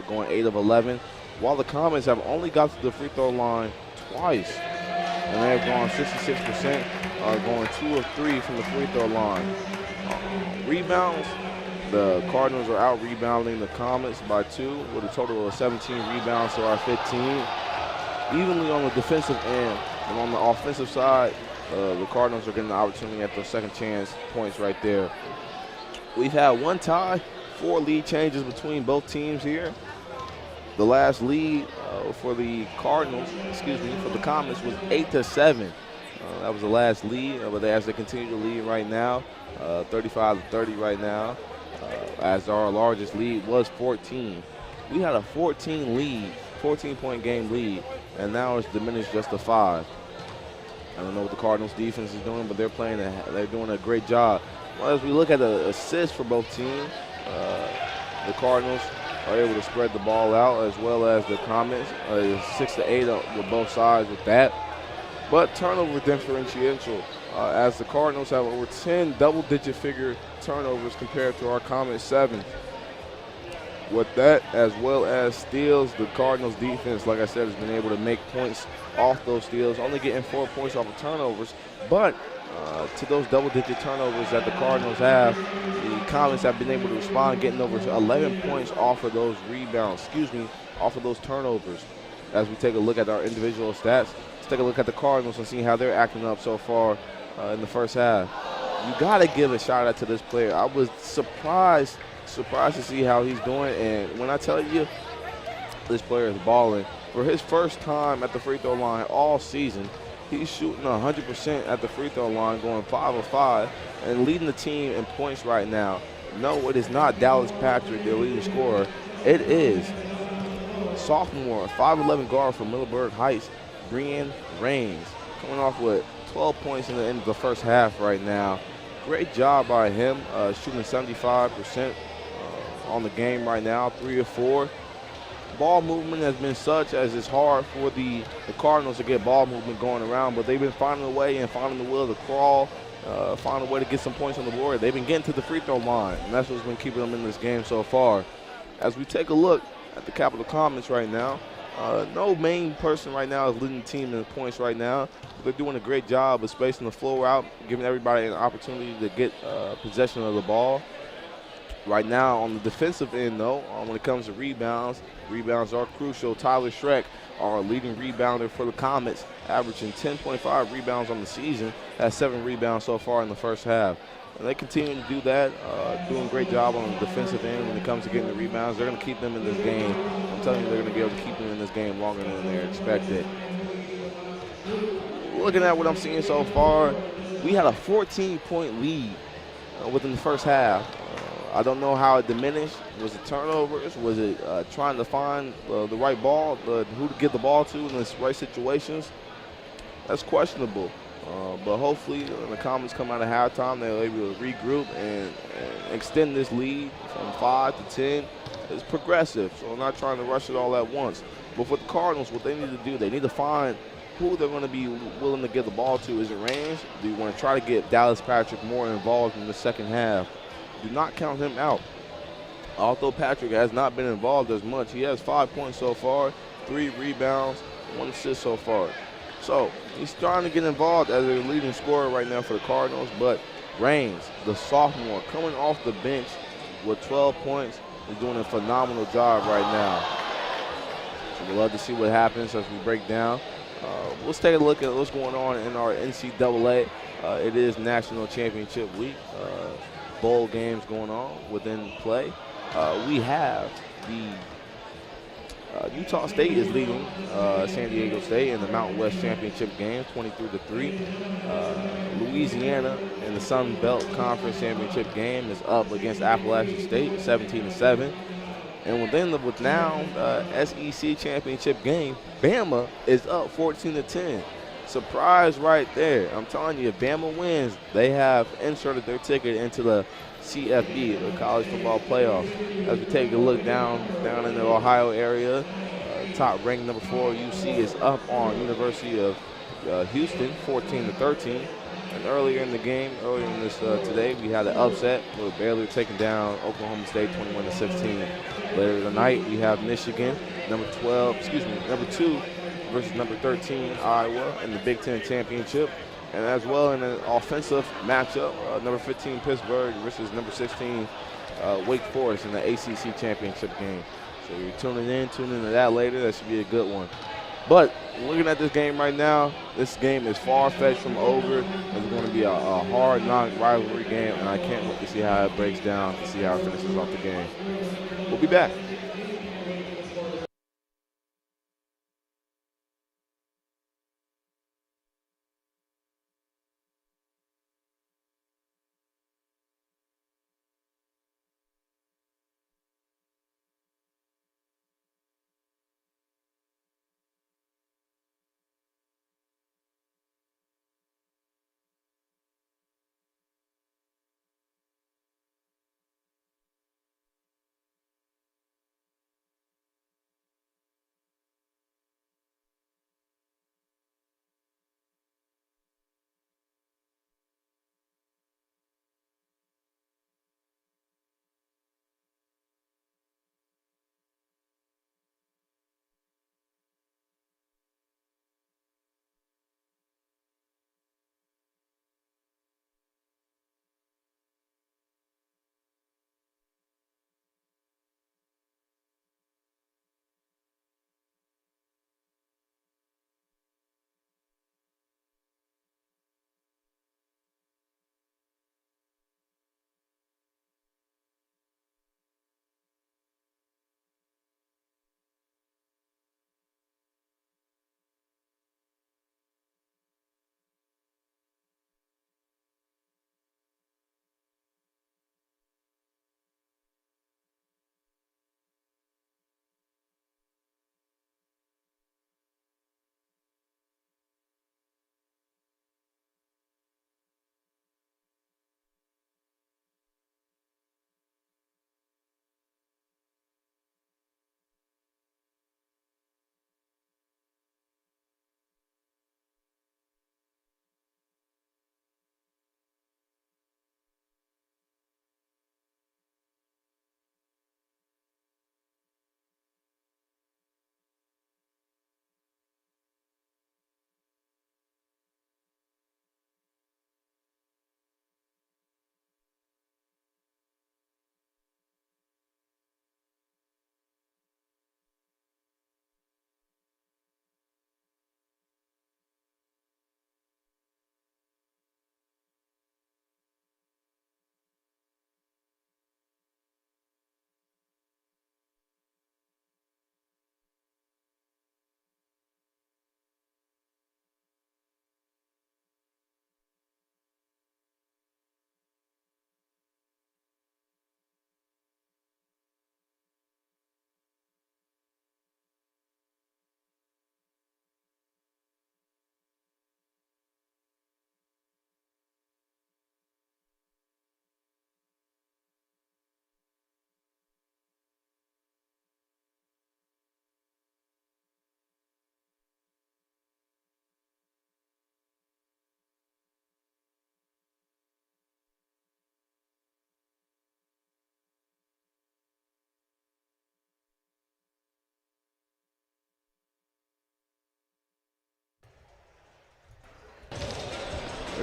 Speaker 1: going 8 of 11, while the Comets have only got to the free throw line twice, and they've gone 66%, going 2 of 3 from the free throw line. Rebounds, the Cardinals are out rebounding the Comets by 2 with a total of 17 rebounds to our 15. Evenly on the defensive end, and on the offensive side, the Cardinals are getting the opportunity at the second chance points right there. We've had one tie, 4 lead changes between both teams here. The last lead for the Comets was 8-7. That was the last lead, but as they continue to lead right now, 35-30 right now, as our largest lead was 14. We had a 14-point game lead, and now it's diminished just to 5. I don't know what the Cardinals defense is doing, but they're doing a great job. Well, as we look at the assists for both teams, the Cardinals are able to spread the ball out, as well as the Comets, 6-8 with both sides with that. But turnover differential, as the Cardinals have over 10 double-digit figure turnovers compared to our Comets 7. With that, as well as steals, the Cardinals defense, like I said, has been able to make points off those steals, only getting 4 points off of turnovers. But to those double-digit turnovers that the Cardinals have, the Comets have been able to respond, getting over 11 points off of those off of those turnovers. As we take a look at our individual stats, let's take a look at the Cardinals and see how they're acting up so far in the first half. You got to give a shout out to this player. I was surprised to see how he's doing, and when I tell you this player is balling, for his first time at the free throw line all season, he's shooting 100% at the free throw line, going 5 of 5, and leading the team in points right now. No, it is not Dallas Patrick, their leading scorer. It is sophomore, 5'11" guard from Middleburg Heights, Brian Raines, coming off with 12 points in the end of the first half right now. Great job by him, shooting 75% on the game right now, 3 of 4. Ball movement has been such as it's hard for the Cardinals to get ball movement going around, but they've been finding a way and finding the will to crawl, finding a way to get some points on the board. They've been getting to the free throw line, and that's what's been keeping them in this game so far. As we take a look at the Capitol Comets right now, no main person right now is leading the team in points right now. They're doing a great job of spacing the floor out, giving everybody an opportunity to get possession of the ball. Right now, on the defensive end, though, when it comes to rebounds are crucial. Tyler Schreck, our leading rebounder for the Comets, averaging 10.5 rebounds on the season, has 7 rebounds so far in the first half. And they continue to do that, doing a great job on the defensive end when it comes to getting the rebounds. They're going to keep them in this game. I'm telling you, they're going to be able to keep them in this game longer than they're expected. Looking at what I'm seeing so far, we had a 14-point lead within the first half. I don't know how it diminished. Was it turnovers? Was it trying to find the right ball, who to get the ball to in the right situations? That's questionable. But hopefully, when the Comets come out of halftime, they're able to regroup and extend this lead from 5 to 10. It's progressive, so I'm not trying to rush it all at once. But for the Cardinals, what they need to do, they need to find who they're going to be willing to give the ball to. Is it range? Do you want to try to get Dallas Patrick more involved in the second half? Do not count him out. Although Patrick has not been involved as much, he has 5 points so far, 3 rebounds, 1 assist so far. So he's starting to get involved as a leading scorer right now for the Cardinals. But Reigns, the sophomore, coming off the bench with 12 points, is doing a phenomenal job right now. So we'd love to see what happens as we break down. Let's take a look at what's going on in our NCAA. It is National Championship Week. Bowl games going on within play. We have the Utah State is leading San Diego State in the Mountain West Championship game, 23-3. Louisiana in the Sun Belt Conference Championship game is up against Appalachian State, 17-7. And within the SEC Championship game, Bama is up 14-10. Surprise right there. I'm telling you, if Bama wins, they have inserted their ticket into the CFB, the College Football Playoff. As we take a look down in the Ohio area, top ranked number 4 UC is up on University of Houston, 14-13. And earlier in the game, today, we had an upset with Baylor taking down Oklahoma State 21-16. Later tonight, we have Michigan, number 2 versus number 13 Iowa in the Big Ten Championship. And as well in an offensive matchup, number 15 Pittsburgh versus number 16 Wake Forest in the ACC Championship game. So you're tuning into that later. That should be a good one. But looking at this game right now, this game is far-fetched from over. It's going to be a hard-knock rivalry game, and I can't wait to see how it breaks down, to see how it finishes off the game. We'll be back.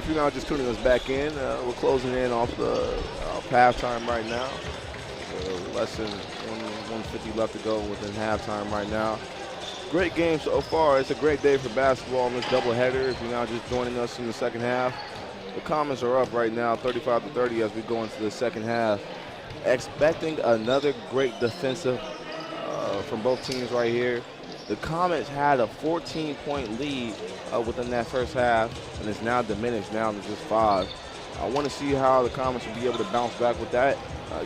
Speaker 1: you're now just tuning us back in, we're closing in off the halftime right now. Less than 150 left to go within halftime right now. Great game so far. It's a great day for basketball in this doubleheader. If you're now just joining us in the second half, the Comets are up right now, 35-30 as we go into the second half. Expecting another great defensive from both teams right here. The Comets had a 14-point lead within that first half, and it's now diminished down to just 5. I want to see how the Comets will be able to bounce back with that.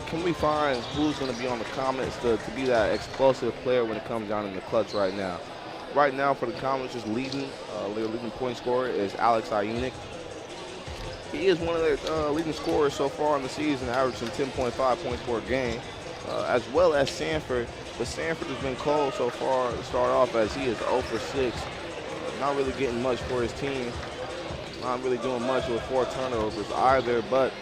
Speaker 1: Can we find who's going to be on the Comets to be that explosive player when it comes down in the clutch right now? Right now for the Comets, just leading, their leading point scorer is Alex Ionik. He is one of their leading scorers so far in the season, averaging 10.5 points per game, as well as Sanford. But Sanford has been cold so far to start off, as he is 0 for 6. Not really getting much for his team. Not really doing much with 4 turnovers either, but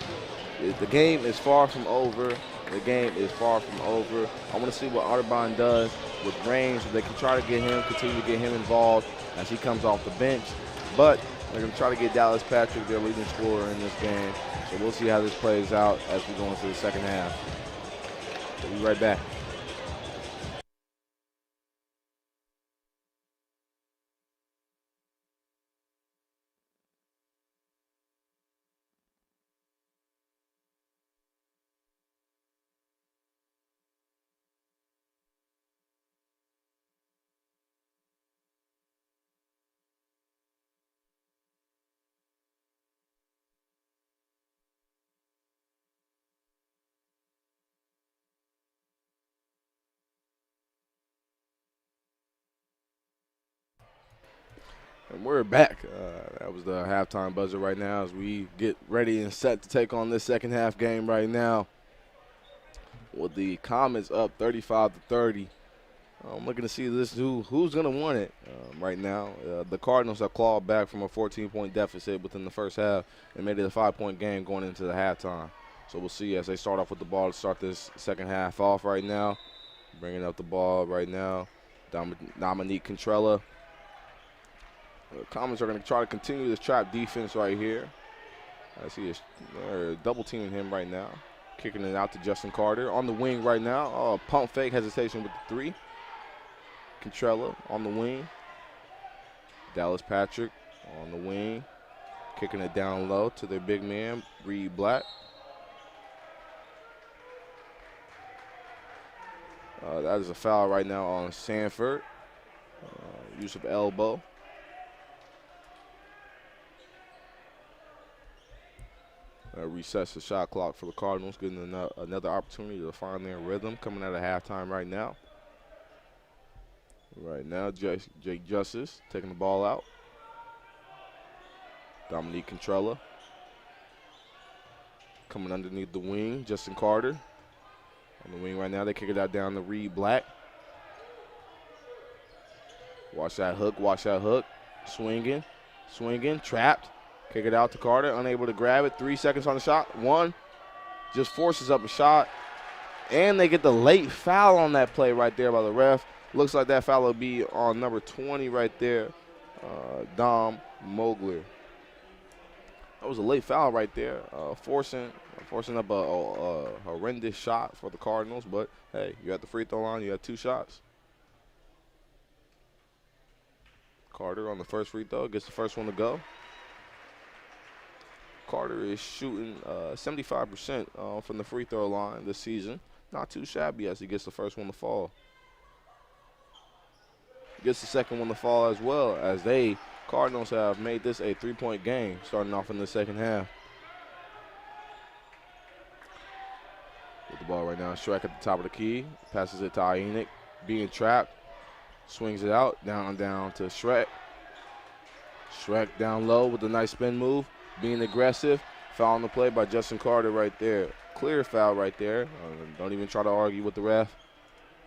Speaker 1: the game is far from over. The game is far from over. I want to see what Otterbein does with range. They can try to continue to get him involved as he comes off the bench. But they're going to try to get Dallas Patrick, their leading scorer in this game. So we'll see how this plays out as we go into the second half. We'll be right back. And we're back. That was the halftime buzzer right now as we get ready and set to take on this second half game right now. With the Comets up 35-30. I'm looking to see who's going to win it right now. The Cardinals have clawed back from a 14-point deficit within the first half and made it a 5-point game going into the halftime. So we'll see as they start off with the ball to start this second half off right now. Bringing up the ball right now, Dominique Contrella. The Comets are going to try to continue this trap defense right here. I see they're double teaming him right now. Kicking it out to Justin Carter on the wing right now. Oh, pump fake hesitation with the 3. Contrella on the wing. Dallas Patrick on the wing. Kicking it down low to their big man, Reed Black. That is a foul right now on Sanford. Use of elbow. Resets the shot clock for the Cardinals, getting another opportunity to find their rhythm coming out of halftime right now. Right now, Jake Justice taking the ball out. Dominique Contrella coming underneath the wing. Justin Carter on the wing right now. They kick it out down to Reed Black. Watch that hook. Swinging, trapped. Kick it out to Carter, unable to grab it. 3 seconds on the shot. 1, just forces up a shot. And they get the late foul on that play right there by the ref. Looks like that foul will be on number 20 right there, Dom Mogler. That was a late foul right there, forcing up a horrendous shot for the Cardinals. But, hey, you at the free throw line, you had 2 shots. Carter on the first free throw, gets the first one to go. Carter is shooting 75% from the free throw line this season. Not too shabby as he gets the first one to fall. Gets the second one to fall as well, as Cardinals have made this a 3-point game starting off in the second half. With the ball right now, Shrek at the top of the key. Passes it to Ionik, being trapped. Swings it out, down to Shrek. Shrek down low with a nice spin move. Being aggressive, foul on the play by Justin Carter right there. Clear foul right there. Don't even try to argue with the ref.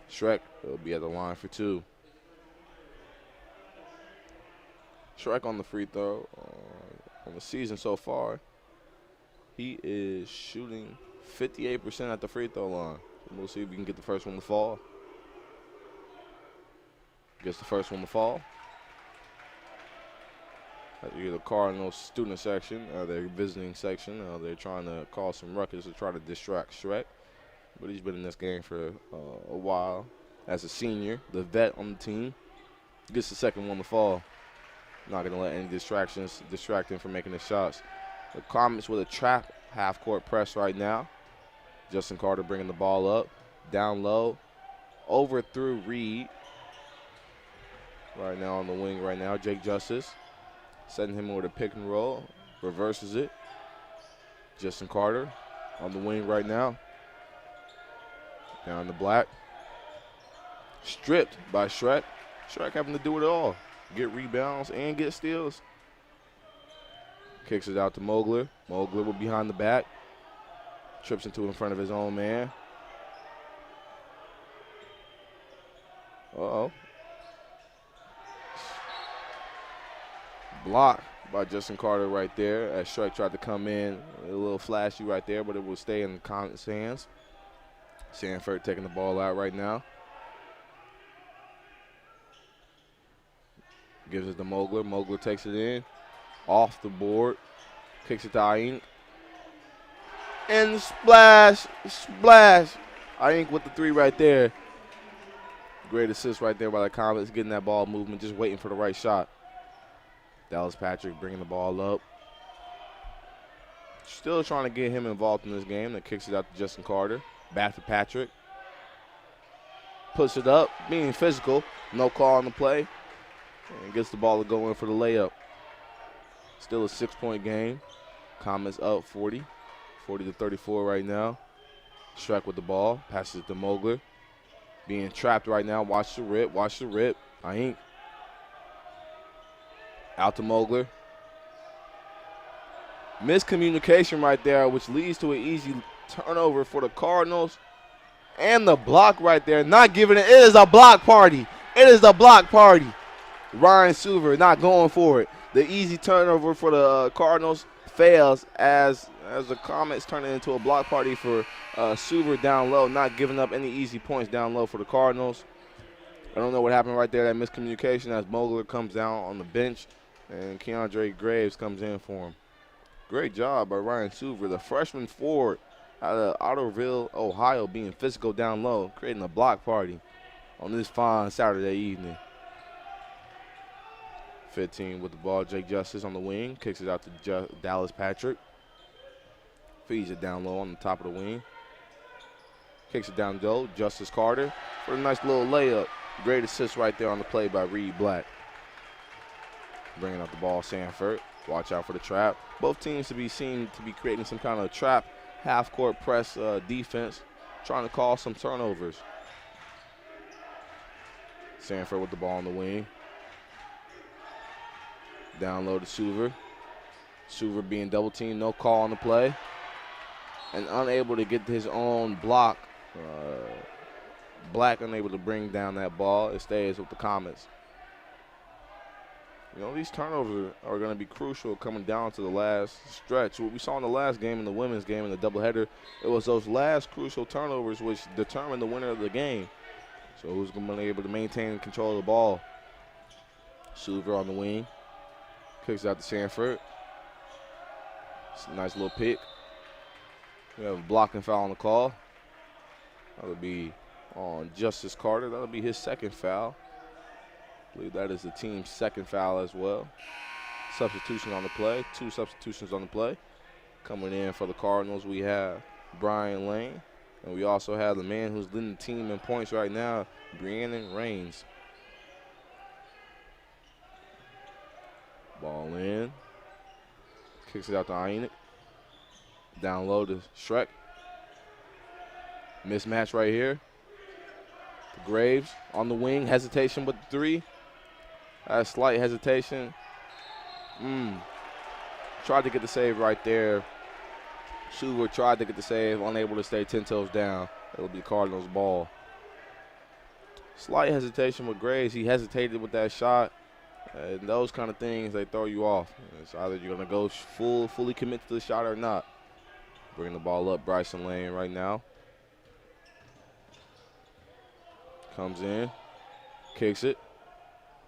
Speaker 1: Shrek will be at the line for 2. Shrek on the free throw. On the season so far, he is shooting 58% at the free throw line. We'll see if we can get the first one to fall. Gets the first one to fall. You're the Cardinals student section, their visiting section. They're trying to cause some ruckus to try to distract Shrek. But he's been in this game for a while. As a senior, the vet on the team, gets the second one to fall. Not going to let any distractions distract him from making the shots. The Comets with a trap half-court press right now. Justin Carter bringing the ball up. Down low. Over through Reed. Right now on the wing right now, Jake Justice. Setting him with a pick and roll. Reverses it. Justin Carter on the wing right now. Down the black. Stripped by Shrek. Shrek having to do it all. Get rebounds and get steals. Kicks it out to Mogler. Mogler with behind the back. Trips into in front of his own man. Uh-oh. Blocked by Justin Carter right there as Shrek tried to come in. A little flashy right there, but it will stay in the Comets' hands. Sanford taking the ball out right now. Gives it to Mogler. Mogler takes it in. Off the board. Kicks it to Ink. And splash. Splash. Ink with the three right there. Great assist right there by the Comets. Getting that ball movement. Just waiting for the right shot. Dallas Patrick bringing the ball up. Still trying to get him involved in this game. That kicks it out to Justin Carter. Back to Patrick. Puts it up. Being physical. No call on the play. And gets the ball to go in for the layup. Still a 6-point game. Comets up 40-34 right now. Shrek with the ball. Passes it to Mogler. Being trapped right now. Watch the rip. Watch the rip. Ink. Out to Mogler. Miscommunication right there, which leads to an easy turnover for the Cardinals. And the block right there. Not giving it. It is a block party. It is a block party. Ryan Suver not going for it. The easy turnover for the Cardinals fails as the Comets turn it into a block party for Suver down low, not giving up any easy points down low for the Cardinals. I don't know what happened right there, that miscommunication, as Mogler comes down on the bench and Keandre Graves comes in for him. Great job by Ryan Suver, the freshman forward out of Otterville, Ohio, being physical down low, creating a block party on this fine Saturday evening. 15 with the ball. Jake Justice on the wing. Kicks it out to Dallas Patrick. Feeds it down low on the top of the wing. Kicks it down low. Justice Carter for a nice little layup. Great assist right there on the play by Reed Black. Bringing up the ball, Sanford. Watch out for the trap. Both teams seem to be creating some kind of trap, half-court press defense, trying to cause some turnovers. Sanford with the ball on the wing. Down low to Suver. Suver being double teamed, no call on the play. And unable to get his own block. Black unable to bring down that ball. It stays with the Comets. You know, these turnovers are going to be crucial coming down to the last stretch. What we saw in the last game, in the women's game, in the doubleheader, it was those last crucial turnovers which determined the winner of the game. So who's going to be able to maintain control of the ball? Suver on the wing. Kicks out to Sanford. It's a nice little pick. We have a blocking foul on the call. That'll be on Justice Carter. That'll be his second foul. I believe that is the team's second foul as well. Substitution on the play. 2 substitutions on the play. Coming in for the Cardinals, we have Brian Lane. And we also have the man who's leading the team in points right now, Briannon Raines. Ball in. Kicks it out to Inoch. Down low to Shrek. Mismatch right here. Graves on the wing. Hesitation with the three. A slight hesitation. Tried to get the save right there. Suver tried to get the save, unable to stay 10 toes down. It'll be Cardinals' ball. Slight hesitation with Graves. He hesitated with that shot. And those kind of things, they throw you off. It's either you're going to go fully commit to the shot or not. Bringing the ball up, Bryson Lane right now. Comes in, kicks it.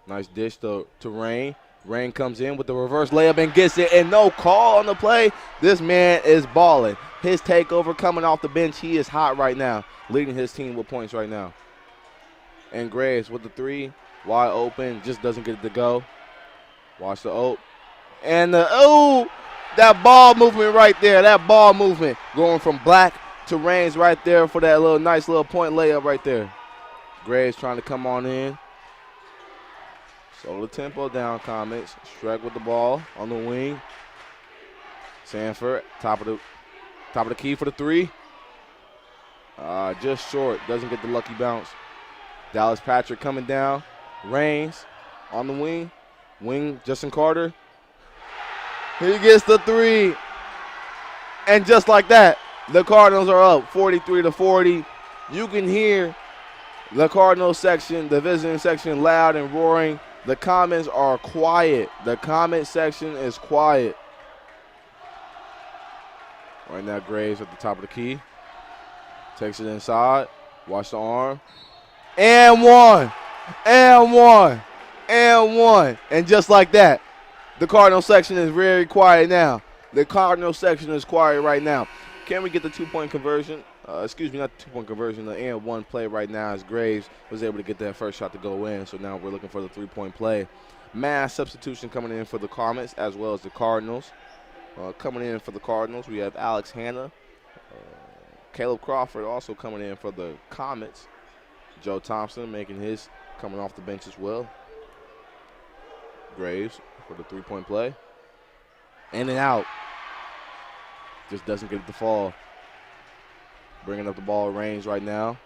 Speaker 1: Nice dish to Rain. Rain comes in with the reverse layup and gets it, and no call on the play. This man is balling. His takeover coming off the bench. He is hot right now, leading his team with points right now. And Graves with the three, wide open, just doesn't get it to go. Watch the ope. And that ball movement right there, that ball movement going from Black to Reigns right there for that nice little point layup right there. Graves trying to come on in. Slow the tempo down, Comets. Shrek with the ball on the wing. Sanford, top of the key for the three. Just short, doesn't get the lucky bounce. Dallas Patrick coming down. Reigns on the wing. Wing, Justin Carter. He gets the three. And just like that, the Cardinals are up 43-40. You can hear the Cardinals section, the visiting section, loud and roaring. The Comets are quiet. The Comet section is quiet. Right now, Graves at the top of the key. Takes it inside. Watch the arm. And one. And one. And one. And just like that, the Cardinal section is very quiet now. The Cardinal section is quiet right now. Can we get the two-point conversion? Not the two-point conversion, the and one play right now as Graves was able to get that first shot to go in. So now we're looking for the three-point play. Mass substitution coming in for the Comets as well as the Cardinals. Coming in for the Cardinals, we have Alex Hanna. Caleb Crawford also coming in for the Comets. Joe Thompson making his coming off the bench as well. Graves for the three-point play. In and out. Just doesn't get it to fall. Bringing up the ball range right now.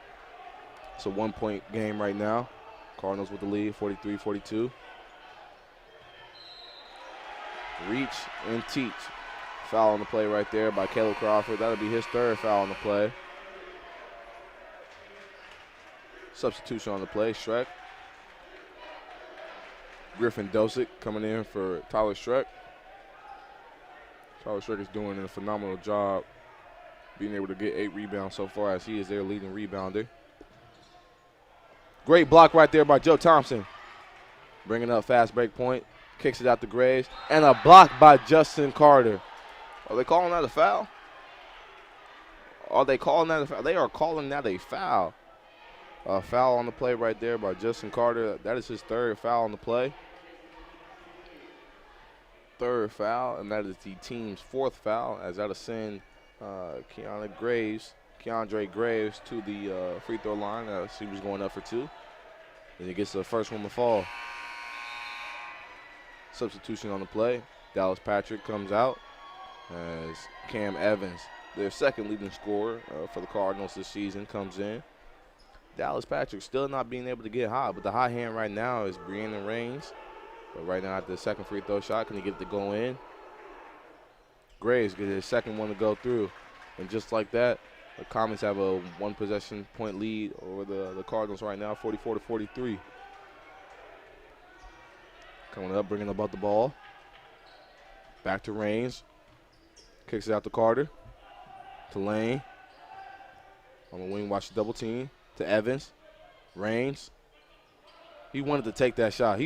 Speaker 1: It's a one-point game right now. Cardinals with the lead, 43-42. Reach and teach. Foul on the play right there by Caleb Crawford. That'll be his third foul on the play. Substitution on the play, Shrek. Griffin Dosick coming in for Tyler Shrek. Tyler Shrek is doing a phenomenal job being able to get 8 rebounds so far as he is their leading rebounder. Great block right there by Joe Thompson. Bringing up fast break point. Kicks it out to Graves. And a block by Justin Carter. Are they calling that a foul? Are they calling that a foul? They are calling that a foul. A foul on the play right there by Justin Carter. That is his third foul on the play. Third foul, and that is the team's fourth foul, as that'll send Keandre Graves to the free throw line as he was going up for 2. And he gets the first one to fall. Substitution on the play. Dallas Patrick comes out as Cam Evans, their second leading scorer for the Cardinals this season, comes in. Dallas Patrick still not being able to get hot, but the hot hand right now is Breanna Reigns. But right now at the second free throw shot, can he get it to go in? Graves gets his second one to go through. And just like that, the Comets have a one possession point lead over the Cardinals right now, 44-43. Coming up, bringing about the ball. Back to Reigns. Kicks it out to Carter. To Lane. On the wing, watch the double team. To Evans. Reigns. He wanted to take that shot.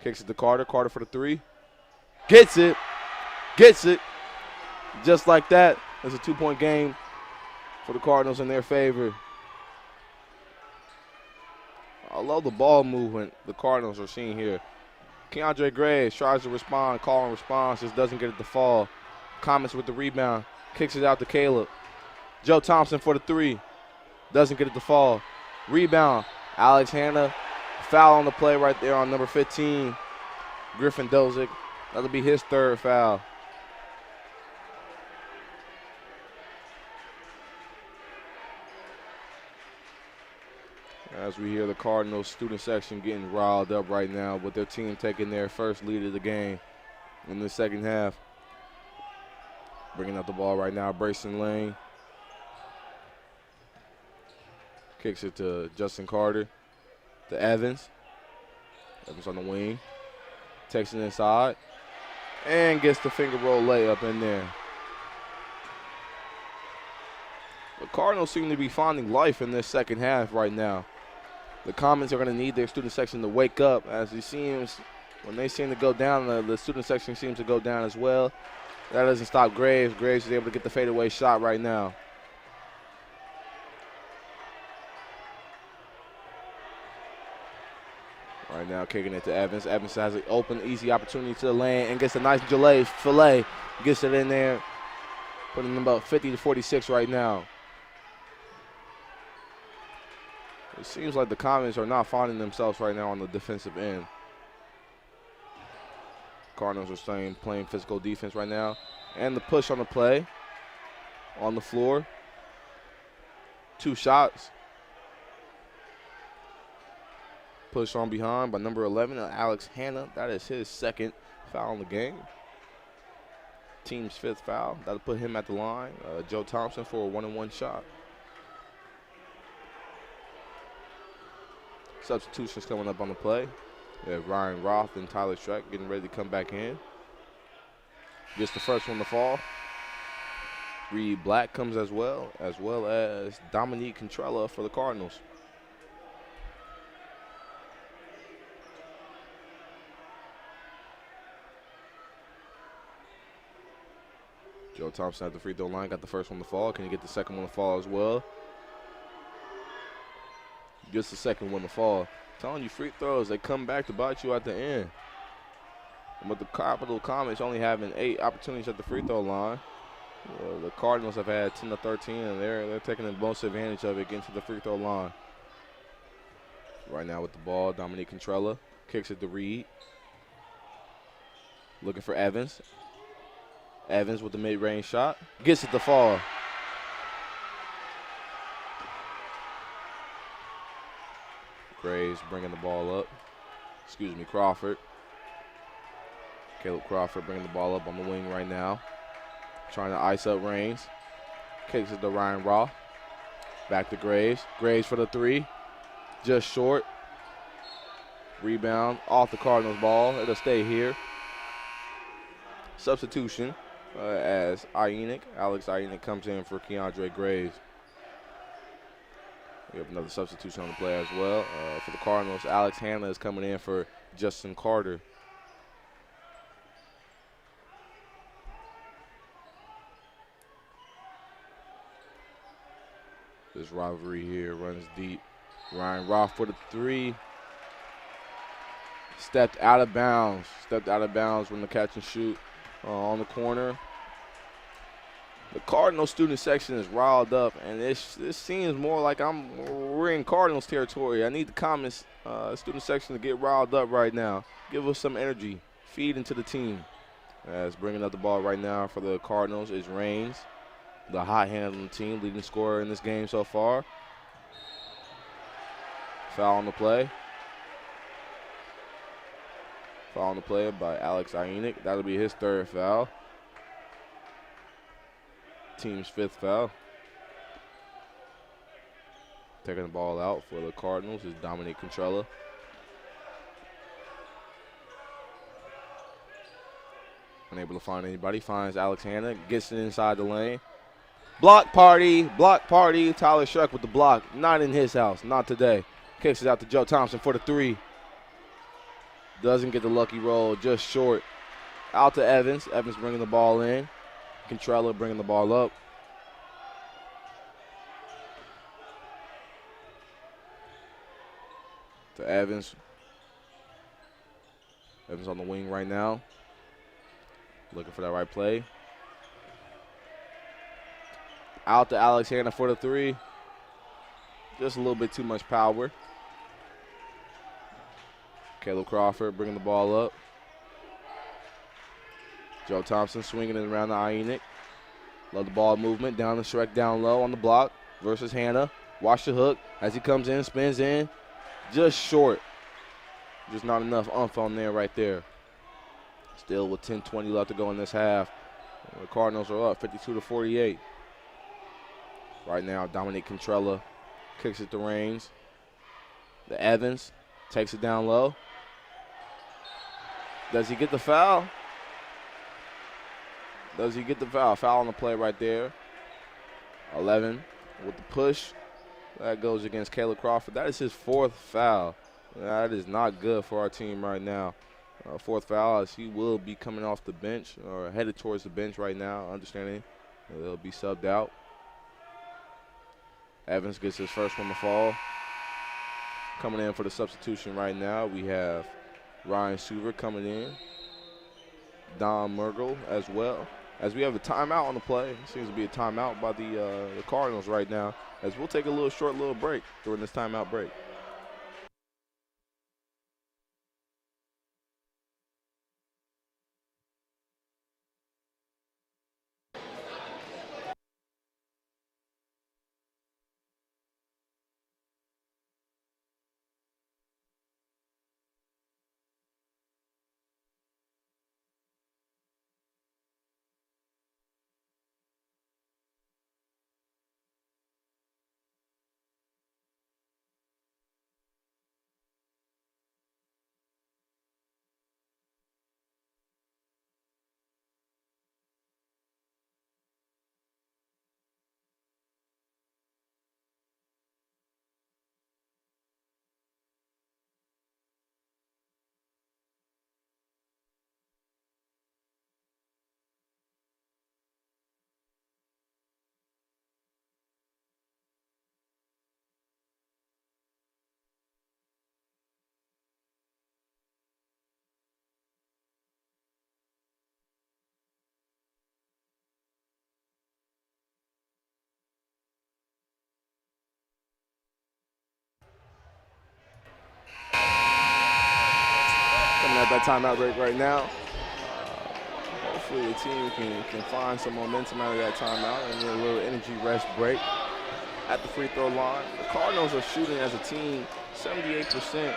Speaker 1: Kicks it to Carter. Carter for the three. Gets it. Just like that. It's a 2-point game for the Cardinals in their favor. I love the ball movement the Cardinals are seeing here. Keandre Graves tries to respond, call and response, just doesn't get it to fall. Comets with the rebound. Kicks it out to Caleb. Joe Thompson for the three. Doesn't get it to fall. Rebound. Alex Hanna, foul on the play right there on number 15, Griffin Dosick. That'll be his third foul. As we hear the Cardinals student section getting riled up right now with their team taking their first lead of the game in the second half. Bringing up the ball right now, Brayson Lane. Kicks it to Justin Carter, to Evans. Evans on the wing. Takes it inside. And gets the finger roll layup in there. The Cardinals seem to be finding life in this second half right now. The Comets are going to need their student section to wake up as it seems When they seem to go down, the student section seems to go down as well. That doesn't stop Graves. Graves is able to get the fadeaway shot right now. Right now, kicking it to Evans. Evans has an open, easy opportunity to the lane and gets a nice fillet. Gets it in there, putting them about 50-46 right now. It seems like the Comets are not finding themselves right now on the defensive end. Cardinals are playing physical defense right now. And the push on the play, on the floor. 2 shots. Push on behind by number 11, Alex Hanna. That is his second foul in the game. Team's 5th foul. That'll put him at the line. Joe Thompson for a 1-and-1 shot. Substitutions coming up on the play. We have Ryan Roth and Tyler Schreck getting ready to come back in. Gets the first one to fall. Reed Black comes as well as Dominique Contrella for the Cardinals. Joe Thompson at the free throw line, got the first one to fall. Can he get the second one to fall as well? Gets the second one to fall. I'm telling you, free throws, they come back to bite you at the end. But the Capital Comets only having 8 opportunities at the free throw line. The Cardinals have had 10 to 13, and they're taking the most advantage of it, getting to the free throw line. Right now with the ball, Dominique Contrella kicks it to Reed. Looking for Evans. Evans with the mid-range shot. Gets it to fall. Graves bringing the ball up. Crawford. Caleb Crawford bringing the ball up on the wing right now. Trying to ice up Reigns. Kicks it to Ryan Roth. Back to Graves. Graves for the 3. Just short. Rebound off the Cardinals ball. It'll stay here. Substitution as Alex Ionik comes in for Keandre Graves. We have another substitution on the play as well. For the Cardinals, Alex Hanna is coming in for Justin Carter. This rivalry here runs deep. Ryan Roth for the 3. Stepped out of bounds when the catch and shoot on the corner. The Cardinals student section is riled up, and this seems more like we're in Cardinals territory. I need the Comets student section to get riled up right now. Give us some energy. Feed into the team. As bringing up the ball right now for the Cardinals is Reigns, the hot hand on the team, leading scorer in this game so far. Foul on the play. Foul on the play by Alex Ionik. That'll be his 3rd foul. Team's 5th foul. Taking the ball out for the Cardinals is Dominique Contrella. Unable to find anybody. Finds Alex Hanna. Gets it inside the lane. Block party. Tyler Schreck with the block. Not in his house. Not today. Kicks it out to Joe Thompson for the 3. Doesn't get the lucky roll. Just short. Out to Evans. Evans bringing the ball in. Contrella bringing the ball up. To Evans. Evans on the wing right now. Looking for that right play. Out to Alex Hanna for the 3. Just a little bit too much power. Caleb Crawford bringing the ball up. Joe Thompson swinging it around the Ionik. Love the ball movement. Down to Schreck down low on the block versus Hanna. Watch the hook as he comes in, spins in. Just short. Just not enough oomph on there right there. Still with 10:20 left to go in this half. The Cardinals are up 52-48. Right now, Dominique Contrella kicks it to Reigns. The Evans takes it down low. Does he get the foul? Foul on the play right there. 11 with the push. That goes against Caleb Crawford. That is his 4th foul. That is not good for our team right now. Fourth foul, as he will be coming off the bench or headed towards the bench right now, understanding he'll be subbed out. Evans gets his first one to fall. Coming in for the substitution right now, we have Ryan Suver coming in. Don Mergel as well. As we have a timeout on the play. It seems to be a timeout by the Cardinals right now, as we'll take a short break during this timeout break. Coming at that timeout break right now. Hopefully the team can find some momentum out of that timeout and get a little energy rest break at the free throw line. The Cardinals are shooting as a team 78%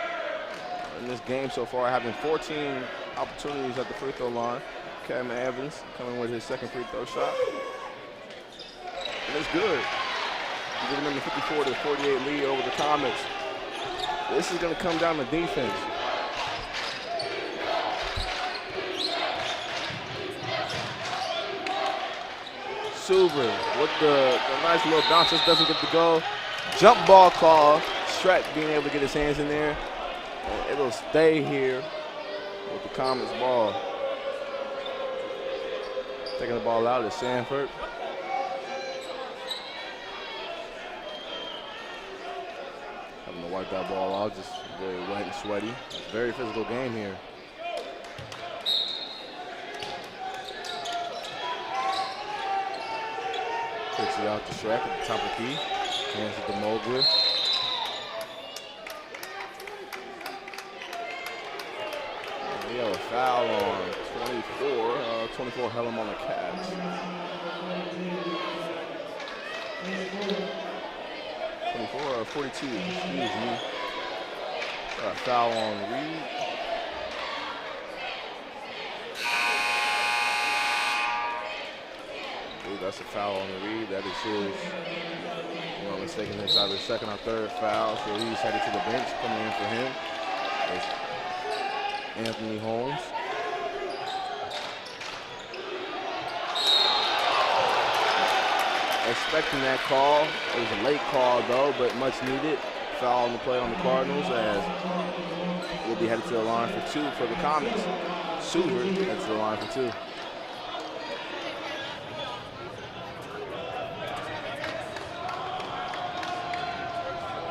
Speaker 1: in this game so far, having 14 opportunities at the free throw line. Cam Evans coming with his second free throw shot. And it's good. Giving them a 54-48 lead over the Comets. This is going to come down to defense. Suver with the nice little bounce, just doesn't get to go. Jump ball call. Shrek being able to get his hands in there. And it'll stay here with the Comets ball. Taking the ball out is Sanford. Having to wipe that ball out, just very wet and sweaty. It's a very physical game here. Kicks it out to Shrek at the top of the key. Hands it to Mobley. We have a foul on 24. 24 held him on the Cavs. 24 or 42, excuse me. Got a foul on Reed. That's a foul on the Reed. That is his, you know, mistaken, it's either second or third foul. So he's headed to the bench. Coming in for him is Anthony Holmes. Expecting that call. It was a late call though, but much needed. Foul on the play on the Cardinals, as we'll be headed to the line for two for the Comets. Suver heads to the line for two.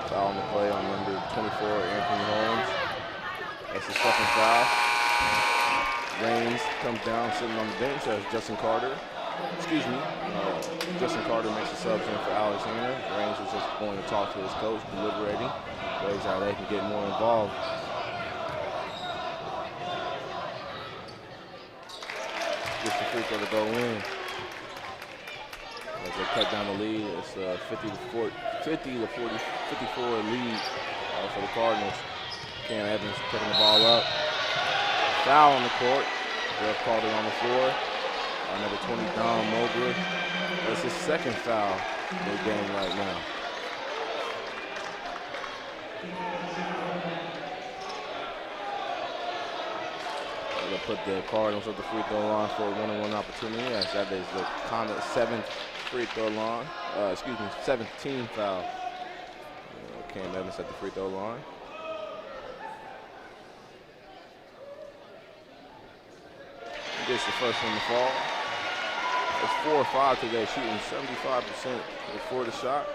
Speaker 1: Foul on the play on number 24, Anthony Holmes. That's his second foul. Raines comes down sitting on the bench as Justin Carter. Justin Carter makes the subs in for Alex Hanna. Raines was just going to talk to his coach, deliberating ways how they can get more involved. Gets the free throw to go in. As they cut down the lead, it's a 54 lead for the Cardinals. Cam Evans picking the ball up. Foul on the court. Ref called it on the floor. Number 20, Don Mobley. That's his second foul in the game right now. They'll put the Cardinals at the free throw line for a one-on-one opportunity, as that is the Comets' seventh free throw line. 17th foul. Cam Evans at the free throw line. Gets the first one to fall. It's 4 or 5 today, shooting 75% before the shot.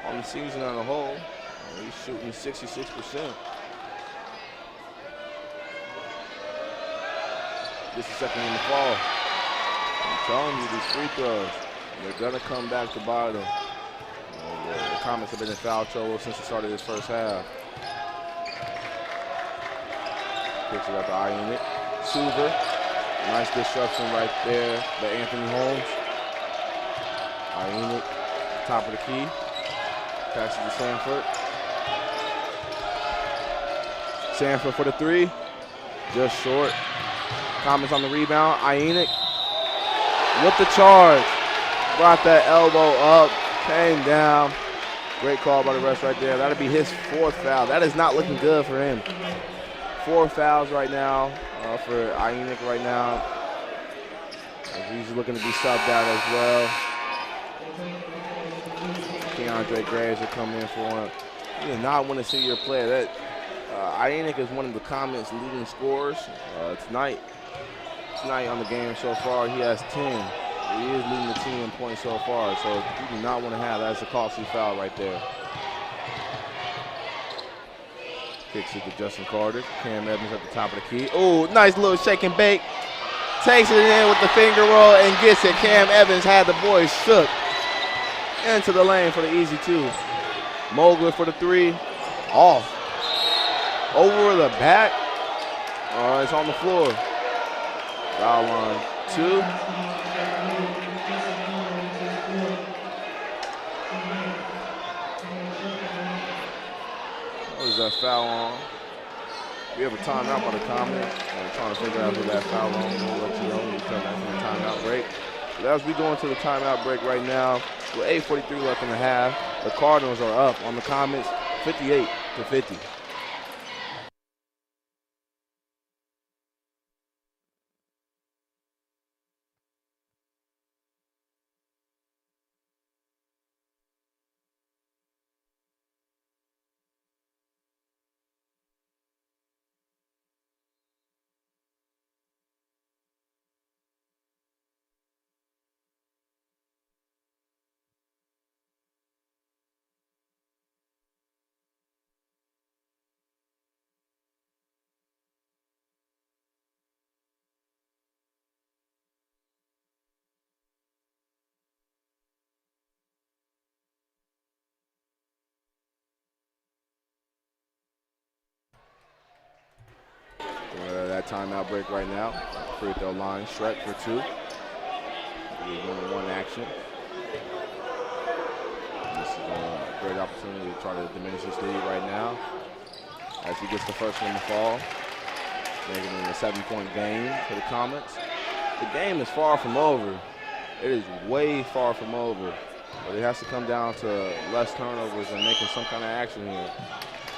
Speaker 1: On the season as a whole, he's shooting 66%. This is the second one to fall. I'm telling you, these free throws, they're gonna come back to bite them. The Comets have been in foul trouble since the start of this first half. Kicks it out to Ionic. Suver. Nice disruption right there by Anthony Holmes. Ionic, top of the key. Passes to Sanford. Sanford for the three. Just short. Comets on the rebound. Ionic with the charge. Brought that elbow up. Came down. Great call by the refs right there. That'll be his 4th foul. That is not looking good for him. 4 fouls right now for Ionic right now. He's looking to be subbed out as well. Keandre Graves will come in for him. He does not want to see your player. That Ionic is one of the Comets' leading scorers tonight. Tonight on the game so far, he has 10. He is leading the team in points so far, so you do not want to have that. That's a costly foul right there. Kicks it to Justin Carter. Cam Evans at the top of the key. Oh, nice little shake and bake. Takes it in with the finger roll and gets it. Cam Evans had the boys shook. Into the lane for the easy 2. Mogler for the 3. Off. Over the back. It's on the floor. Foul line 2. What is that foul on? We have a timeout by the Comets. We're trying to figure out who that foul on. We'll let you know when we come back from the timeout break. But as we go into the timeout break right now, with 8:43 left in the half, the Cardinals are up on the Comets 58-50. That timeout break right now. Free throw line, Shrek for 2. He's doing 1 action. This is a great opportunity to try to diminish his lead right now. As he gets the first one to fall, making it a 7-point game for the Comets. The game is far from over. It is way far from over. But it has to come down to less turnovers and making some kind of action here.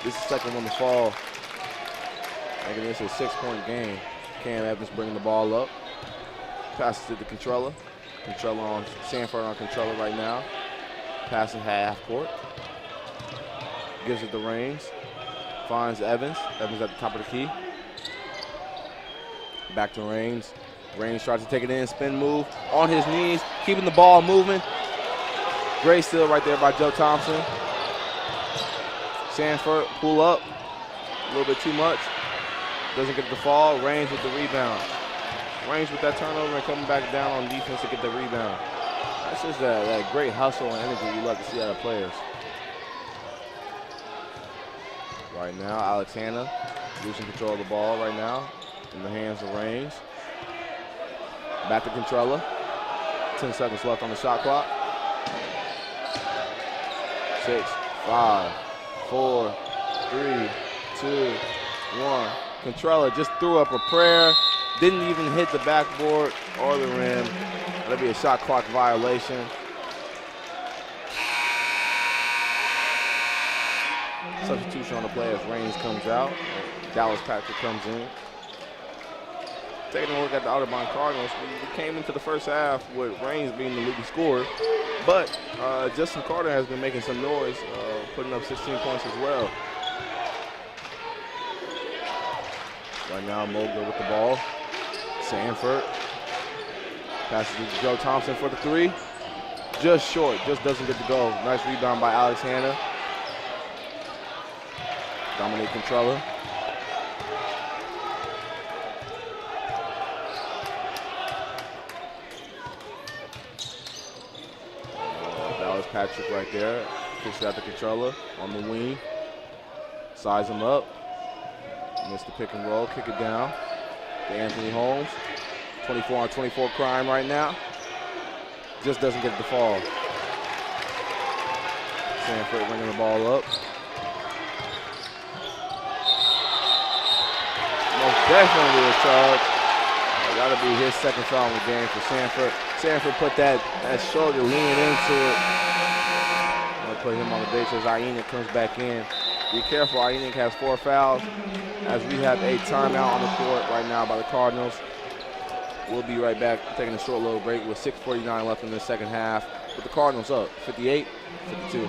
Speaker 1: This is the second one to fall. Making this a 6-point game. Cam Evans bringing the ball up. Passes it to Contrella. Contrella on Sanford on Contrella right now. Passing half court. Gives it to Raines. Finds Evans. Evans at the top of the key. Back to Raines. Raines tries to take it in. Spin move. On his knees. Keeping the ball moving. Great steal right there by Joe Thompson. Sanford pull up. A little bit too much. Doesn't get the fall. Raines with the rebound. Raines with that turnover and coming back down on defense to get the rebound. That's just that great hustle and energy you love to see out of players. Right now, Alex Hanna losing control of the ball right now in the hands of Raines. Back to Contrella. 10 seconds left on the shot clock. 6, 5, 4, 3, 2, 1. Contrella just threw up a prayer. Didn't even hit the backboard or the rim. That'll be a shot clock violation. Substitution on the play as Raines comes out. Dallas Patrick comes in. Taking a look at the Otterbein Cardinals, we came into the first half with Raines being the leading scorer, but Justin Carter has been making some noise, putting up 16 points as well. Right now, Mogul with the ball. Sanford Passes to Joe Thompson for the three. Just short, just doesn't get the go. Nice rebound by Alex Hanna. Dominic Controller. That was Patrick right there. Kicks it out the Controller on the wing. Size him up. Missed the pick and roll, kick it down to Anthony Holmes. 24 on 24 crime right now. Just doesn't get the fall. Sanford bringing the ball up. Most definitely a charge. That'll be his second foul in the game for Sanford. Sanford put that shoulder leaning into it. I'm gonna put him on the bench as Ionik comes back in. Be careful, Ionik has 4 fouls. As we have a timeout on the court right now by the Cardinals. We'll be right back, taking a short little break with 6:49 left in the second half. With the Cardinals up, 58-52.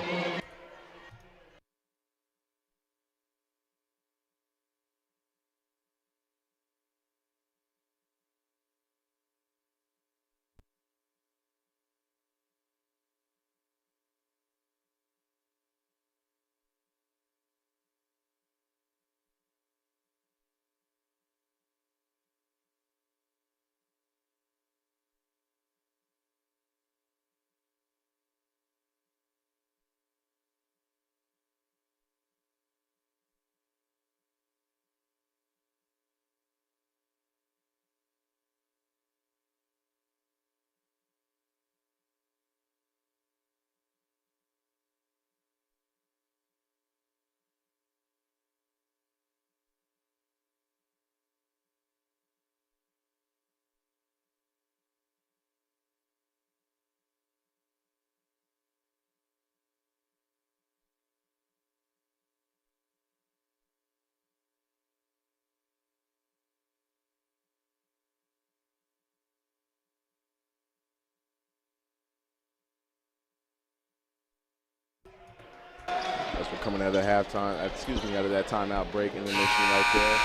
Speaker 1: As we're coming out of that out of that timeout break in the mission right there.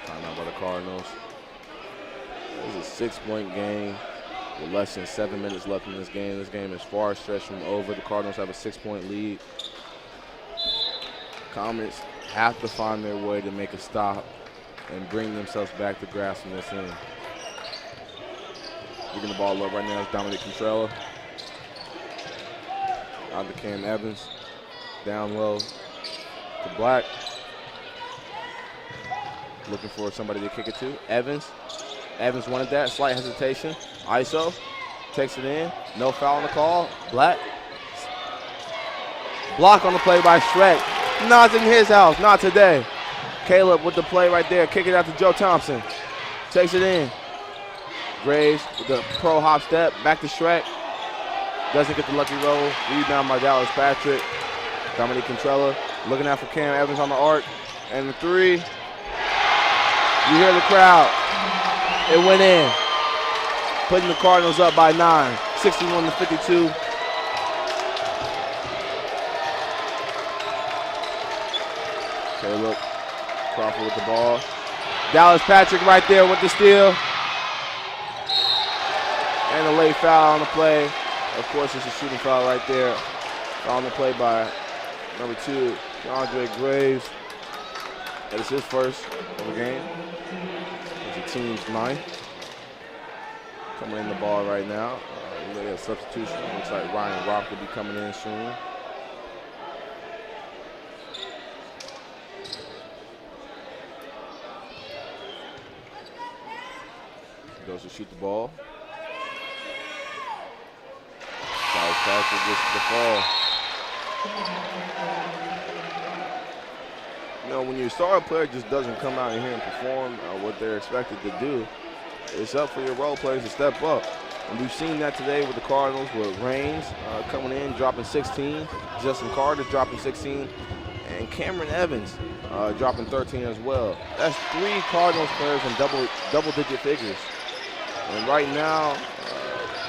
Speaker 1: Timeout by the Cardinals. This is a 6-point game with less than 7 minutes left in this game. This game is far stretched from over. The Cardinals have a 6-point lead. Comets have to find their way to make a stop and bring themselves back to grasping this in. Getting the ball up right now is Dominic Contrella. Out to Cam Evans. Down low to Black. Looking for somebody to kick it to. Evans. Evans wanted that. Slight hesitation. ISO. Takes it in. No foul on the call. Black. Block on the play by Shrek. Not in his house. Not today. Caleb with the play right there. Kick it out to Joe Thompson. Takes it in. Graves with the pro hop step. Back to Shrek. Doesn't get the lucky roll. Rebound by Dallas Patrick. Dominic Contrella looking out for Cam Evans on the arc. And the three. You hear the crowd. It went in. Putting the Cardinals up by 9. 61-52. Caleb Crawford with the ball. Dallas Patrick right there with the steal. And a late foul on the play. Of course, it's a shooting foul right there. Foul on the play by number 2, Andre Graves. That is his first of the game. It's the team's 9th. Coming in the ball right now. We got a substitution. Looks like Ryan Rock will be coming in soon. Goes to shoot the ball. Dallas Patrick gets the fall. You know, when your star player just doesn't come out here and perform what they're expected to do, it's up for your role players to step up. And we've seen that today with the Cardinals with Reigns coming in, dropping 16. Justin Carter dropping 16. And Cameron Evans dropping 13 as well. That's 3 Cardinals players in double-digit figures. And right now,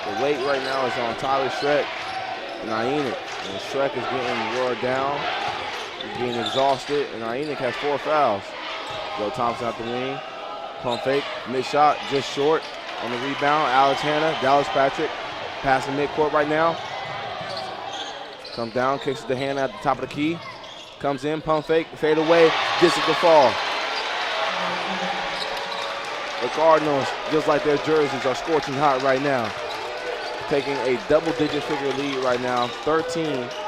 Speaker 1: the weight right now is on Tyler Shrek and Ionik. And Shrek is getting wore down. He's being exhausted. And Ionik has 4 fouls. Joe Thompson out the wing. Pump fake. Mid shot. Just short. On the rebound, Alex Hanna, Dallas Patrick, passing midcourt right now. Comes down, kicks it to Hanna at the top of the key. Comes in, pump fake, fade away, gets it to fall. The Cardinals, just like their jerseys, are scorching hot right now. Taking a double-digit figure lead right now, 13,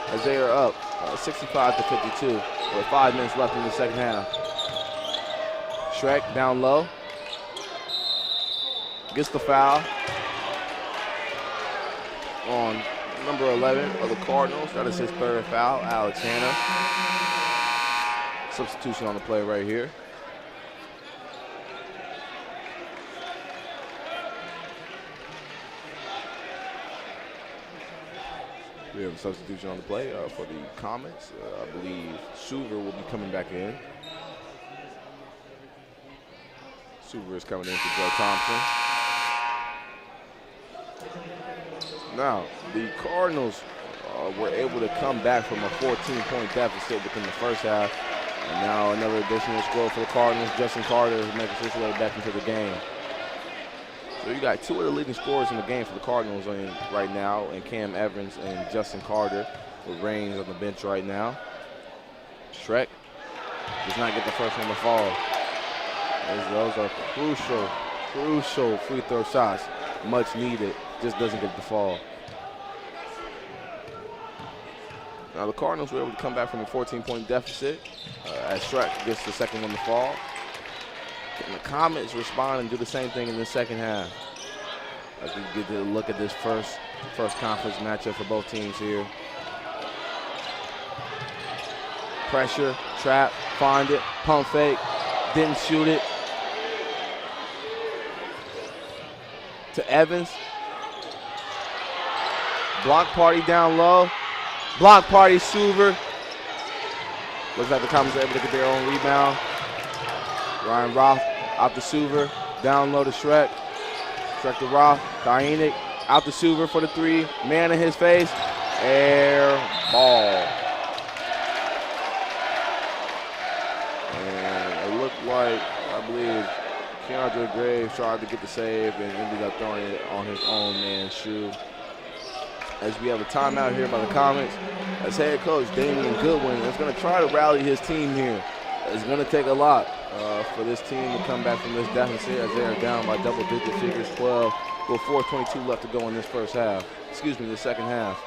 Speaker 1: as they are up 65-52 with 5 minutes left in the second half. Shrek down low. Gets the foul on number 11 of the Cardinals. That is his 3rd foul, Alex Hanna. Substitution on the play right here. We have a substitution on the play for the Comets. I believe Suver will be coming back in. Suver is coming in for Joe Thompson. Now, the Cardinals were able to come back from a 14-point deficit within the first half. And now another additional score for the Cardinals. Justin Carter is making his way back into the game. So you got 2 of the leading scorers in the game for the Cardinals right now, and Cam Evans and Justin Carter with Reigns on the bench right now. Shrek does not get the first one to fall. Those are crucial free throw shots, much needed, just doesn't get the fall. Now the Cardinals were able to come back from a 14-point deficit as Shrek gets the second one to fall. Can the Comets respond and do the same thing in the second half? As we get to look at this first conference matchup for both teams here. Pressure, trap, find it, pump fake, didn't shoot it. To Evans. Block party down low. Block party, Suver. Looks like the Comets are able to get their own rebound. Ryan Roth out to Suver, down low to Shrek. Shrek to Roth, Kainik out to Suver for the 3. Man in his face, air ball. And it looked like, I believe, Keandre Graves tried to get the save and ended up throwing it on his own man's shoe. As we have a timeout here by the Comets, as head coach Damian Goodwin is going to try to rally his team here. It's going to take a lot for this team to come back from this deficit as they are down by double-digit figures, 12, with 4:22 left to go in this the second half.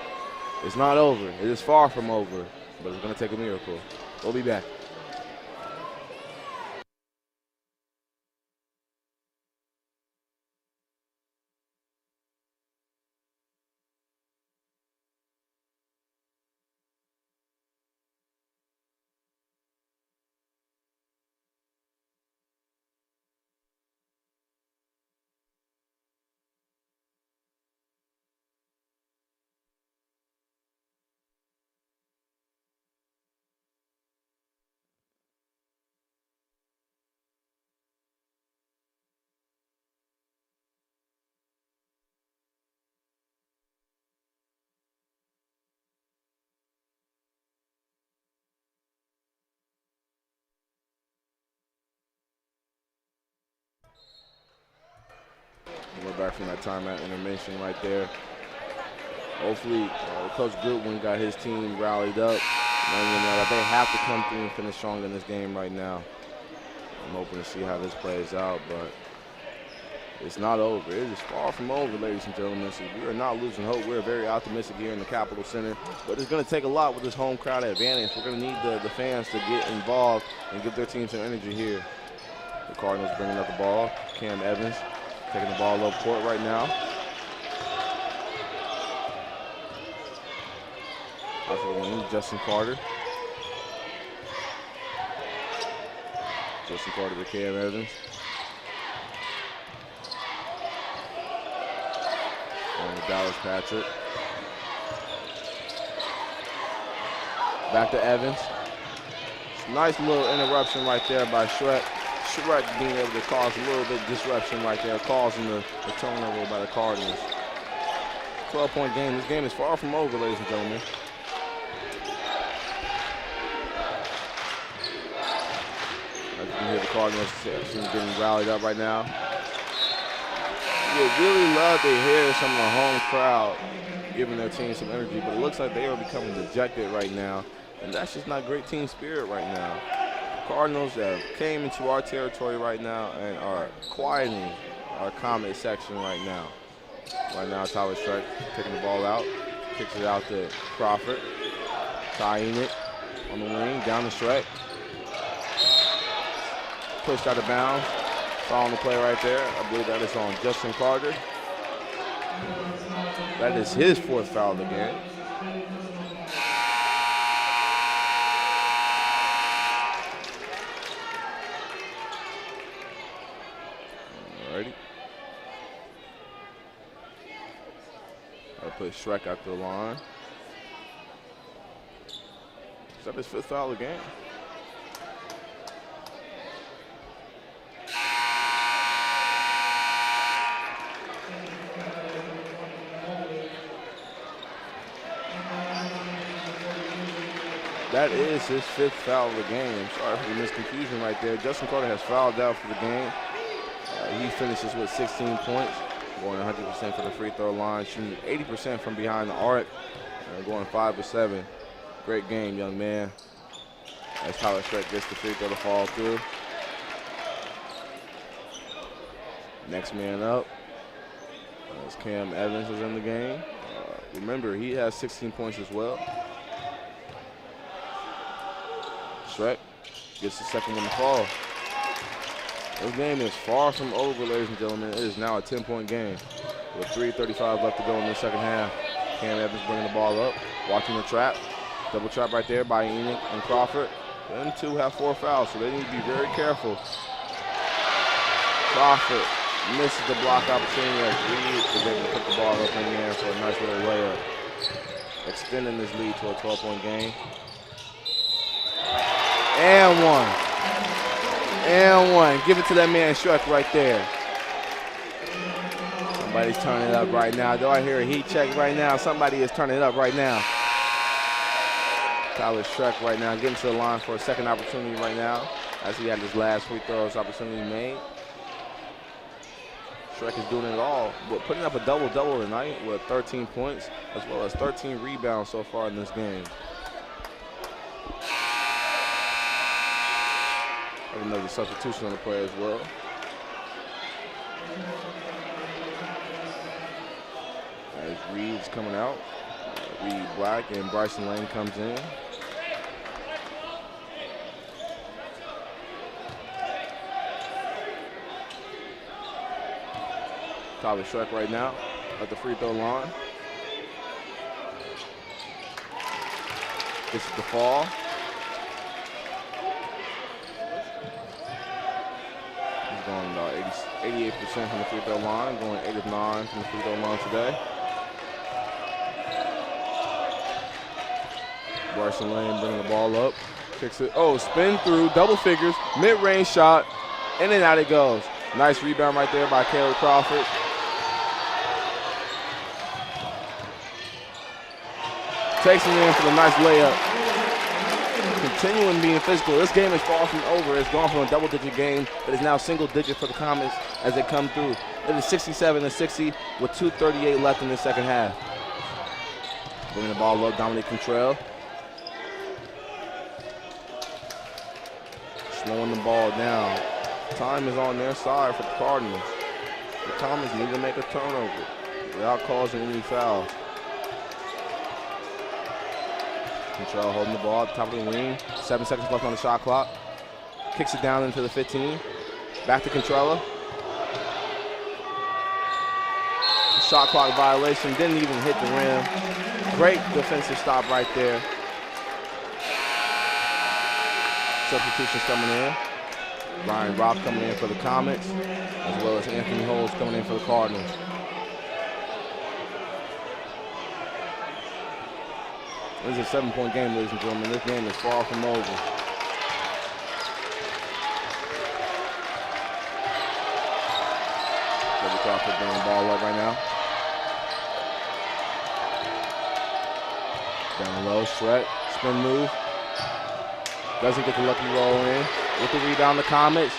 Speaker 1: It's not over. It is far from over, but it's going to take a miracle. We'll be back. We're back from that timeout intermission right there. Hopefully, Coach Goodwin got his team rallied up. And that they have to come through and finish strong in this game right now. I'm hoping to see how this plays out, but it's not over. It is far from over, ladies and gentlemen. So we are not losing hope. We're very optimistic here in the Capitol Center, but it's going to take a lot with this home crowd advantage. We're going to need the fans to get involved and give their team some energy here. The Cardinals bringing up the ball. Cam Evans taking the ball up court right now. Off the wing, Justin Carter. Justin Carter to Cam Evans. And Dallas Patrick. Back to Evans. Nice little interruption right there by Shrek. Shrek being able to cause a little bit of disruption right there, causing the turnover by the Cardinals. 12-point game. This game is far from over, ladies and gentlemen. As you can hear the Cardinals getting rallied up right now. would really love to hear some of the home crowd giving their team some energy, but it looks like they are becoming dejected right now, and that's just not great team spirit right now. The Cardinals have came into our territory right now and are quieting our Comet section right now. Right now, Tyler Shrek taking the ball out, kicks it out to Crawford, tying it on the wing, down to Shrek. Pushed out of bounds. Foul on the play right there. I believe that is on Justin Carter. That is his 4th foul of the game. Alrighty. I'll put Shrek out the line. Is that his 5th foul of the game? That is his 5th foul of the game. Sorry for the misconfusion right there. Justin Carter has fouled out for the game. He finishes with 16 points, going 100% for the free throw line, shooting 80% from behind the arc, going 5 for 7. Great game, young man. As Tyler Shrek gets the free throw to fall through. Next man up, as Cam Evans is in the game. Remember, he has 16 points as well. Shrek gets the second one to fall. This game is far from over, ladies and gentlemen. It is now a 10-point game with 3:35 left to go in the second half. Cam Evans bringing the ball up, watching the trap. Double trap right there by Enoch and Crawford. Them two have 4 fouls, so they need to be very careful. Crawford misses the block opportunity as Reed is able to put the ball up in there for a nice little layup, extending this lead to a 12-point game. And one. And one. Give it to that man Shrek right there. Somebody's turning it up right now. Do I hear a heat check right now? Somebody is turning it up right now. Tyler Shrek right now getting to the line for a second opportunity right now as he had his last free throws opportunity made. Shrek is doing it all, but putting up a double-double tonight with 13 points as well as 13 rebounds so far in this game. Another substitution on the play as well. As Reed's coming out. Reed Black and Bryson Lane comes in. Tyler Shrek right now at the free throw line. This is the fall. Going about 88% from the free throw line, going 8 of 9 from the free throw line today. Bryson Lane bringing the ball up, kicks it. Oh, spin through, double figures, mid-range shot, in and out it goes. Nice rebound right there by Caleb Crawford. Takes him in for the nice layup. Continuing being physical. This game is far from over. It's gone from a double-digit game that is now single-digit for the Comets as they come through. It is 67-60 with 2:38 left in the second half. Bringing the ball up, Dominic Contrell. Slowing the ball down. Time is on their side for the Cardinals. The Comets need to make a turnover without causing any fouls. Contrell holding the ball at the top of the wing. 7 seconds left on the shot clock. Kicks it down into the 15. Back to Contrella. Shot clock violation. Didn't even hit the rim. Great defensive stop right there. Substitutions coming in. Brian Rock coming in for the Comets, as well as Anthony Holmes coming in for the Cardinals. This is a 7-point game, ladies and gentlemen. This game is far from over. Kobe Crawford bringing the ball up right now. Down low, Shrek, spin move. Doesn't get the lucky roll in. With the rebound, the Comets.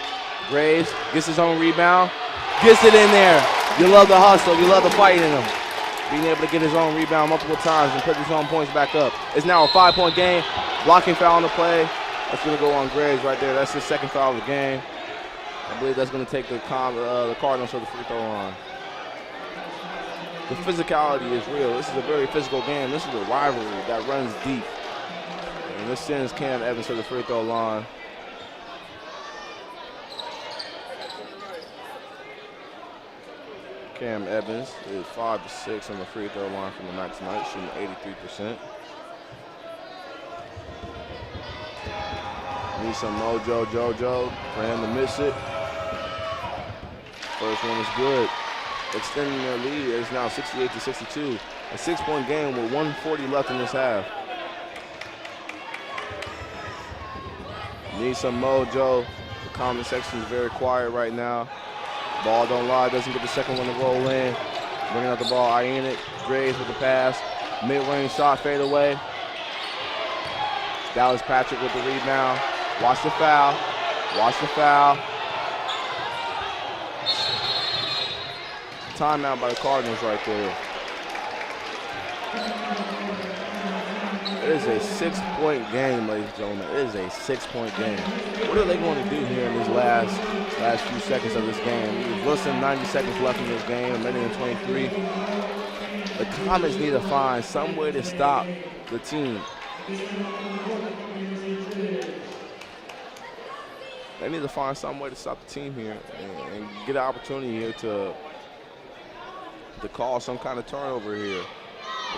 Speaker 1: Graves gets his own rebound. Gets it in there. You love the hustle. You love the fight in him. Being able to get his own rebound multiple times and put his own points back up. It's now a 5-point game. Blocking foul on the play. That's going to go on Graves right there. That's his second foul of the game. I believe that's going to take the Cardinals to the free throw line. The physicality is real. This is a very physical game. This is a rivalry that runs deep. And this sends Cam Evans to the free throw line. Cam Evans is 5 of 6 on the free throw line from the night tonight, shooting 83%. Need some mojo, JoJo, for him to miss it. First one is good. Extending their lead. It's now 68-62. A 6-point game with 1:40 left in this half. Need some mojo. The comment section is very quiet right now. Ball don't lie, doesn't get the second one to roll in. Bringing out the ball, Ionic. Graves with the pass. Mid-range shot, fade away. Dallas Patrick with the rebound. Watch the foul. Watch the foul. Timeout by the Cardinals right there. It is a 6-point game, ladies and gentlemen. It is a 6-point game. What are they going to do here in these last few seconds of this game? We've less than 90 seconds left in this game, a minute and 23. The Comets need to find some way to stop the team. They need to find some way to stop the team here and get an opportunity here to call some kind of turnover here.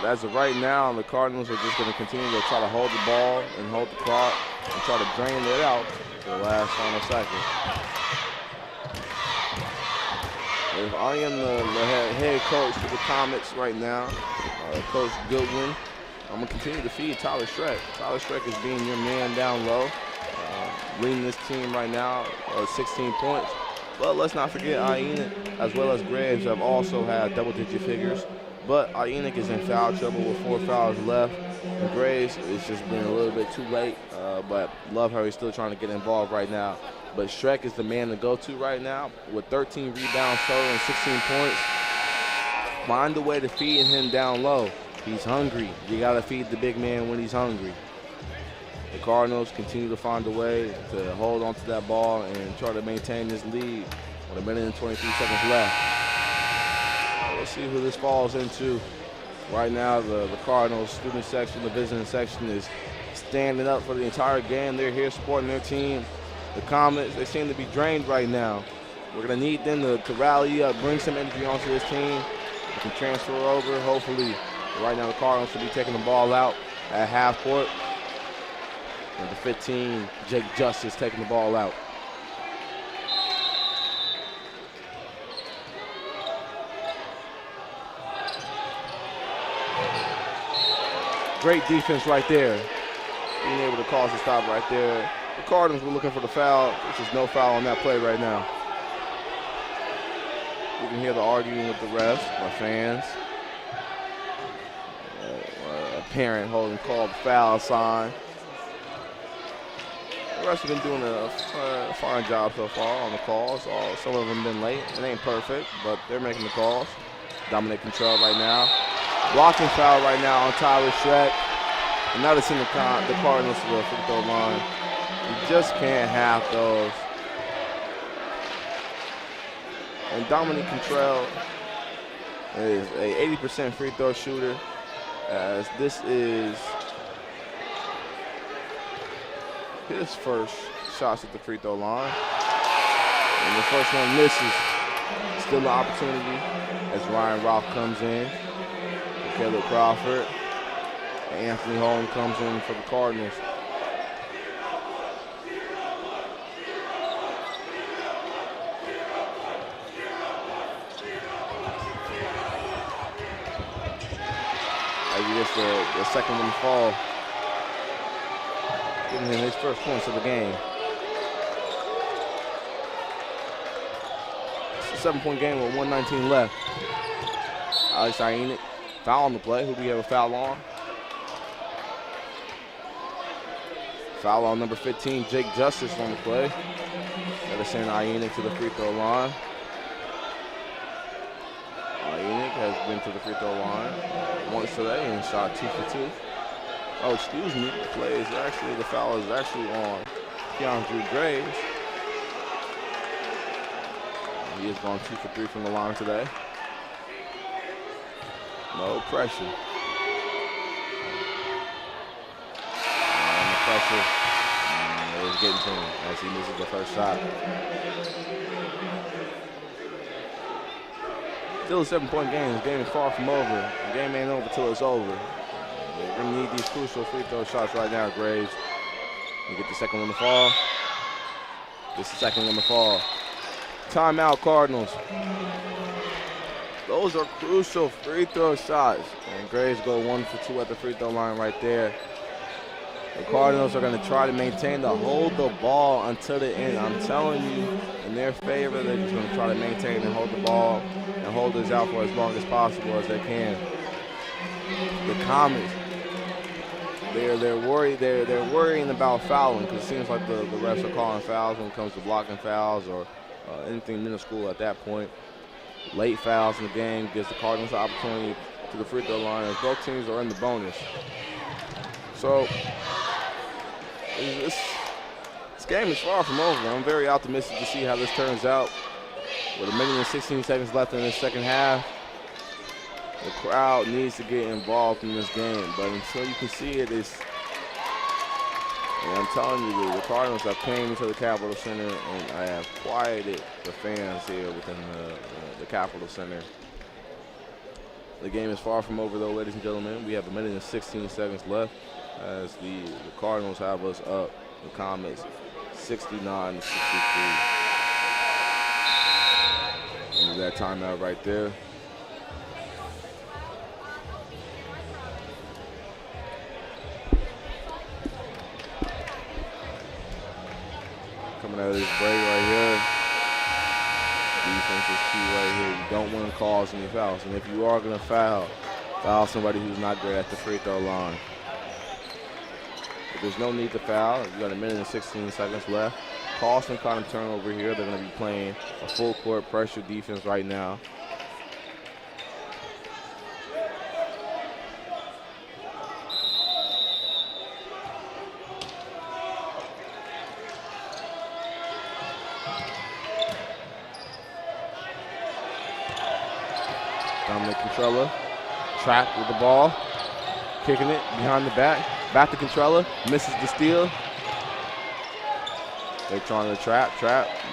Speaker 1: But as of right now, the Cardinals are just going to continue to try to hold the ball and hold the clock and try to drain it out for the last final second. If I am the head coach for the Comets right now, Coach Goodwin, I'm going to continue to feed Tyler Schreck. Tyler Schreck is being your man down low, leading this team right now, 16 points. But let's not forget Ionic as well as Graves have also had double-digit figures. But Ionic is in foul trouble with 4 fouls left. And Graves is just been a little bit too late. But love her, he's still trying to get involved right now. But Schreck is the man to go to right now with 13 rebounds total and 16 points. Find a way to feed him down low. He's hungry. You got to feed the big man when he's hungry. The Cardinals continue to find a way to hold onto that ball and try to maintain this lead with a minute and 23 seconds left. Let's see who this falls into. Right now, the Cardinals student section, the visiting section is standing up for the entire game. They're here supporting their team. The Comets, they seem to be drained right now. We're going to need them to rally up, bring some energy onto this team. They can transfer over, hopefully. Right now, the Cardinals should be taking the ball out at half court. And the 15, Jake Justice taking the ball out. Great defense right there. Being able to cause a stop right there. The Cardinals were looking for the foul. There's just no foul on that play right now. You can hear the arguing with the refs, my fans. A parent holding called foul sign. The refs have been doing a fine job so far on the calls. Some of them been late. It ain't perfect, but they're making the calls. Dominant control right now. Blocking foul right now on Tyler Schreck. And now they're seeing the Cardinals to the free throw line. You just can't have those. And Dominic Contrell is a 80% free throw shooter, as this is his first shots at the free throw line. And the first one misses. Still an opportunity as Ryan Ralph comes in. Caleb Crawford. And Anthony Holm comes in for the Cardinals. As he gets the second one to fall, giving him his first points of the game. It's a 7-point game with 1:19 left. Alex Ionic, foul on the play. Who do we have a foul on? Foul on number 15, Jake Justice on the play. That'll send Ionic to the free throw line. Enoch has been to the free throw line once today and shot 2 for 2. Oh, excuse me. The foul is actually on Keandre Graves. He has gone 2 for 3 from the line today. No pressure. And the pressure is getting to him as he misses the first shot. Still a 7-point game. This game is far from over. The game ain't over till it's over. We're going to need these crucial free throw shots right now, Graves. You get the second one to fall. Gets the second one to fall. Timeout, Cardinals. Those are crucial free throw shots. And Graves go 1 for 2 at the free throw line right there. The Cardinals are going to try to maintain to hold the ball until the end. I'm telling you, in their favor, they're just going to try to maintain and hold the ball and hold this out for as long as possible as they can. The Comets, they're worried. They're worrying about fouling because it seems like the refs are calling fouls when it comes to blocking fouls or anything minuscule at that point. Late fouls in the game gives the Cardinals the opportunity to the free throw line as both teams are in the bonus. So this game is far from over. I'm very optimistic to see how this turns out. With 1 minute and 16 seconds left in the second half, the crowd needs to get involved in this game. But until you can see it, and I'm telling you, the Cardinals have came into the Capitol Center and I have quieted the fans here within the Capitol Center. The game is far from over, though, ladies and gentlemen. We have 1 minute and 16 seconds left as the Cardinals have us up. The Comets 69-63. And that timeout right there. Coming out of this break right here. Defense is key right here. You don't want to cause any fouls. And if you are going to foul somebody who's not great at the free throw line. But there's no need to foul. You got 1 minute and 16 seconds left. Call some kind of turnover here. They're going to be playing a full court pressure defense right now. Controller, trapped with the ball, kicking it behind the back to Controller, misses the steal. They're trying to trap,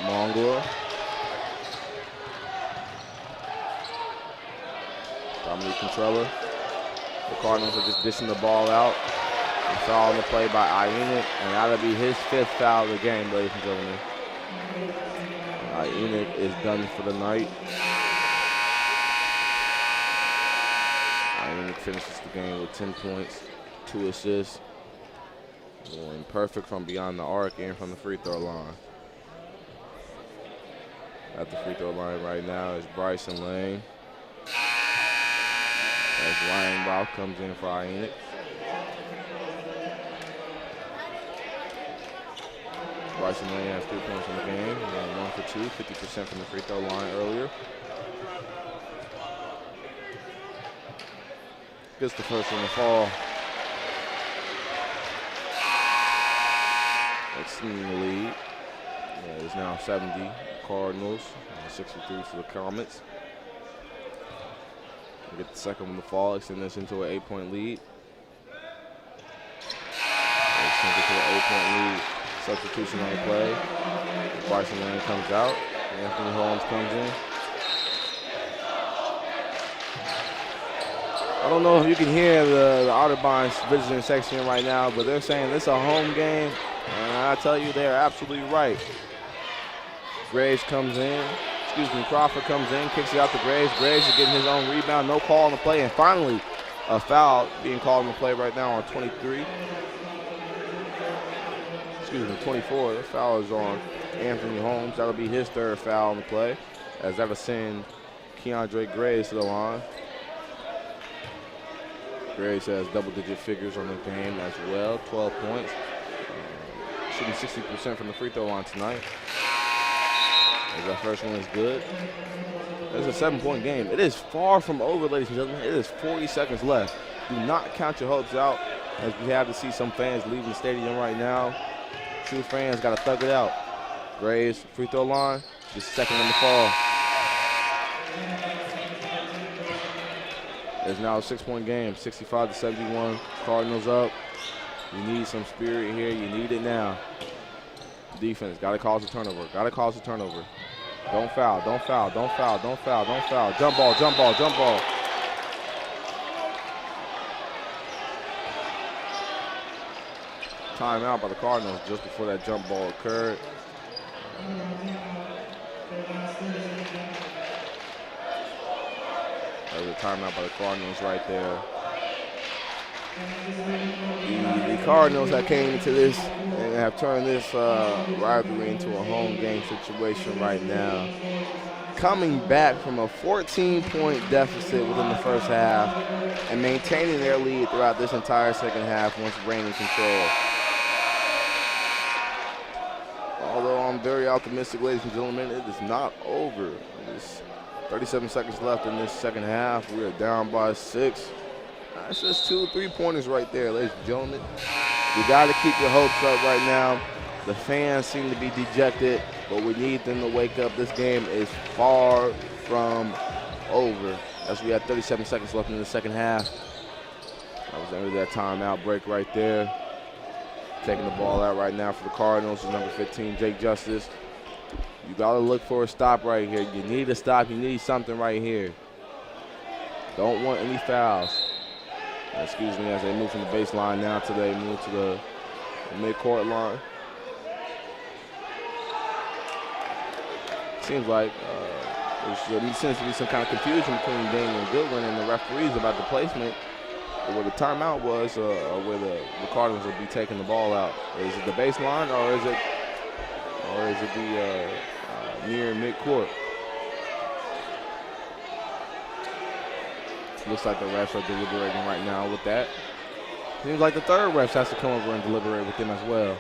Speaker 1: Mongol. Dominic Controller. The Cardinals are just dishing the ball out. And foul on the play by Enoch, and that'll be his 5th foul of the game, ladies and gentlemen. Enoch is done for the night. Enoch finishes the game with 10 points, 2 assists, going perfect from beyond the arc and from the free throw line. At the free throw line right now is Bryson Lane. As Ryan Ralph comes in for Enoch. Bryson Lane has 3 points in the game. He went 1 for 2, 50% from the free throw line earlier. Gets the first one to fall. Extending the lead. It's now 70 Cardinals, 63 for the Comets. We get the second one to fall, extend this into an 8-point lead. Extend it to an 8-point lead. Substitution on the play. Bryson Lane comes out. Anthony Holmes comes in. I don't know if you can hear the Otterbein visiting section right now, but they're saying this is a home game, and I tell you, they're absolutely right. Graves comes in. Crawford comes in, kicks it out to Graves. Graves is getting his own rebound, no call on the play, and finally a foul being called on the play right now on 24. The foul is on Anthony Holmes. That'll be his 3rd foul on the play, as that'll send Keandre Graves to the line. Graves has double-digit figures on the game as well, 12 points. Shooting 60% from the free throw line tonight. As that first one is good. It's a 7-point game. It is far from over, ladies and gentlemen. It is 40 seconds left. Do not count your hopes out, as we have to see some fans leaving the stadium right now. True fans got to thug it out. Graves, free throw line, just second on the fall. It's now a 6-point game, 65-71. Cardinals up. You need some spirit here. You need it now. Defense, got to cause a turnover. Got to cause a turnover. Don't foul, don't foul, don't foul, don't foul, don't foul. Jump ball, jump ball, jump ball. Timeout by the Cardinals just before that jump ball occurred. There's a timeout by the Cardinals right there. The Cardinals that came into this and have turned this rivalry into a home game situation right now. Coming back from a 14-point deficit within the first half and maintaining their lead throughout this entire second half once reigning control. Although I'm very optimistic, ladies and gentlemen, it is not over. There's 37 seconds left in this second half. We are down by 6. That's just 2 3-pointers right there, ladies and gentlemen. You got to keep your hopes up right now. The fans seem to be dejected, but we need them to wake up. This game is far from over, as we have 37 seconds left in the second half. That was the end of that timeout break right there. Taking the ball out right now for the Cardinals is number 15, Jake Justice. You got to look for a stop right here. You need a stop. You need something right here. Don't want any fouls. Excuse me, as they move from the baseline now to they move to the midcourt line. Seems like there seems to be some kind of confusion between Damian Goodwin and the referees about the placement, where the timeout was, or where the Cardinals will be taking the ball out. Is it the baseline, or is it the near midcourt? Looks like the refs are deliberating right now with that. Seems like the third ref has to come over and deliberate with them as well.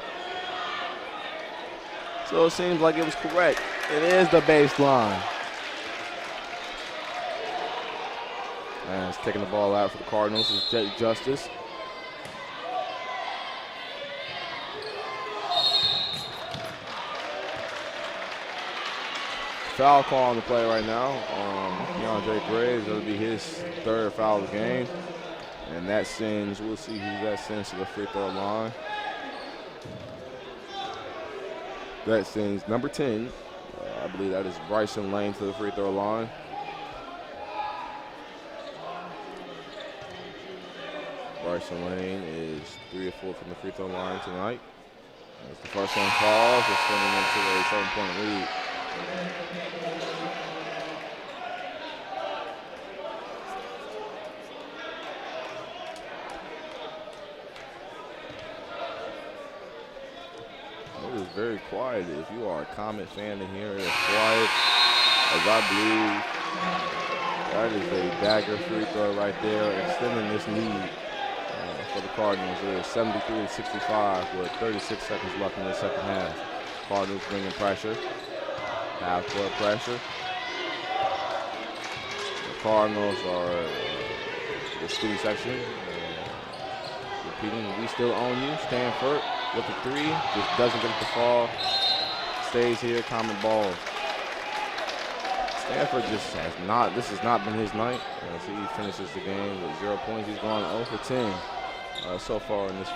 Speaker 1: So it seems like it was correct. It is the baseline. And it's taking the ball out for the Cardinals is Jake Justice. Foul call on the play right now. DeAndre Graves, that'll be his third foul of the game. And that sends, we'll see who that sends to the free throw line. That sends number 10. I believe that is Bryson Lane to the free throw line. Bryson Lane is 3 of 4 from the free throw line tonight. As the first one falls, it's turning into a 7-point lead. It is very quiet. If you are a Comet fan in here, it is quiet. As I believe that is a dagger free throw right there, extending this lead for the Cardinals. It is 73-65 with 36 seconds left in the second half. Cardinals bringing pressure. Half-court pressure. The Cardinals are the student section. Repeating, we still own you. Stanford with the 3. Just doesn't get the fall. Stays here, common ball. Stanford just has not, this has not been his night. As he finishes the game with 0 points. He's gone 0 for 10 so far in this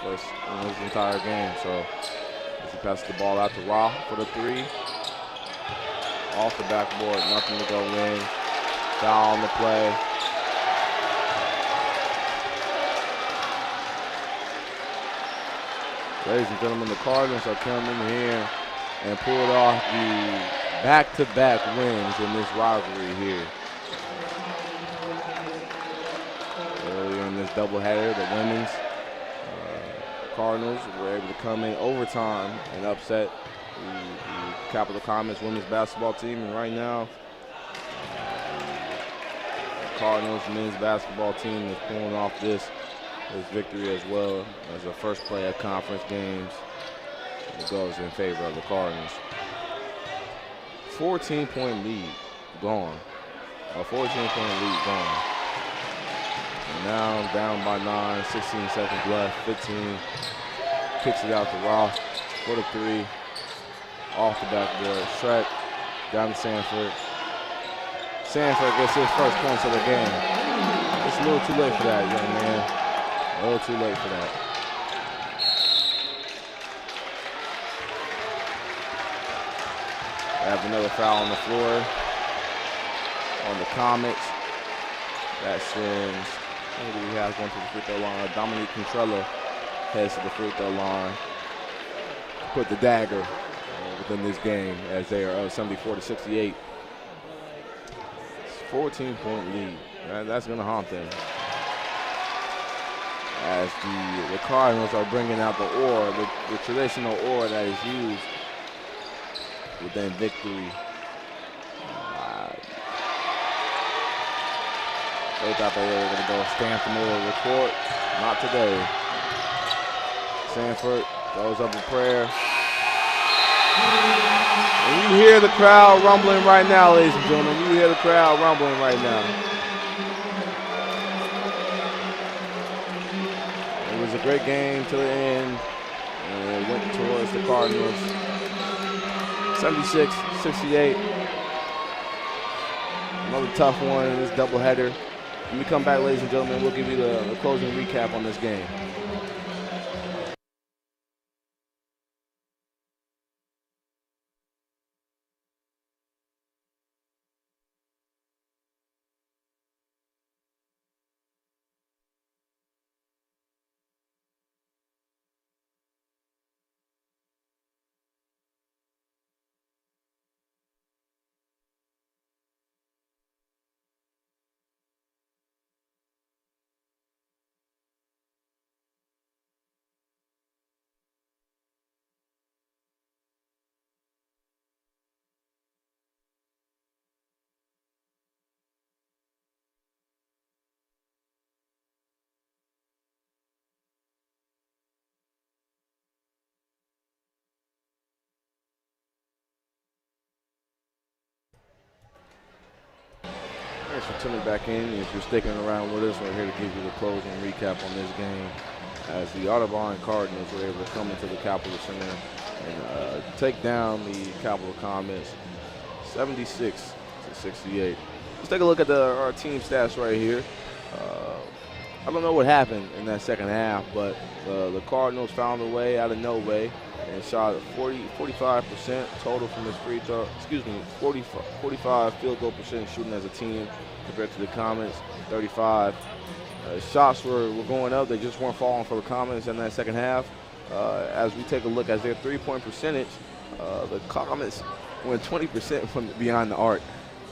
Speaker 1: entire game. So as he passes the ball out to Ra for the 3. Off the backboard, nothing to go in. Foul on the play. Ladies and gentlemen, the Cardinals are coming here and pulled off the back-to-back wins in this rivalry here. Earlier in this doubleheader, the women's Cardinals were able to come in overtime and upset the Capital Comets women's basketball team, and right now the Cardinals men's basketball team is pulling off this victory as well as the first play of conference games. It goes in favor of the Cardinals. 14-point lead gone. A 14-point lead gone. And now down by 9, 16 seconds left, 15. Kicks it out to Ross for the 3. Off the backboard. Shrek down to Sanford. Sanford gets his first points of the game. It's a little too late for that, young man. A little too late for that. I have another foul on the floor on the Comets. That sends, who do we have going to the free throw line? Dominique Contrella heads to the free throw line. Put the dagger within this game as they are 74-68. 14-point lead. That's going to haunt them. As the Cardinals are bringing out the ore, the traditional ore that is used within victory. They thought they were going to go stamp the middle of the court. Not today. Sanford throws up a prayer. And you hear the crowd rumbling right now, ladies and gentlemen. You hear the crowd rumbling right now. It was a great game to the end. And it went towards the Cardinals. 76-68. Another tough one in this doubleheader. When we come back, ladies and gentlemen, we'll give you the closing recap on this game. Thanks for tuning back in. If you're sticking around with us, we're here to give you the closing recap on this game as the Otterbein Cardinals were able to come into the Capitol Center and take down the Capitol Comets 76-68. Let's take a look at our team stats right here. I don't know what happened in that second half, but the Cardinals found a way out of no way and shot 45% total from this free throw. 45 field goal percent shooting as a team compared to the Comets, 35. Shots were going up. They just weren't falling for the Comets in that second half. As we take a look at their three-point percentage, the Comets went 20% from beyond the arc.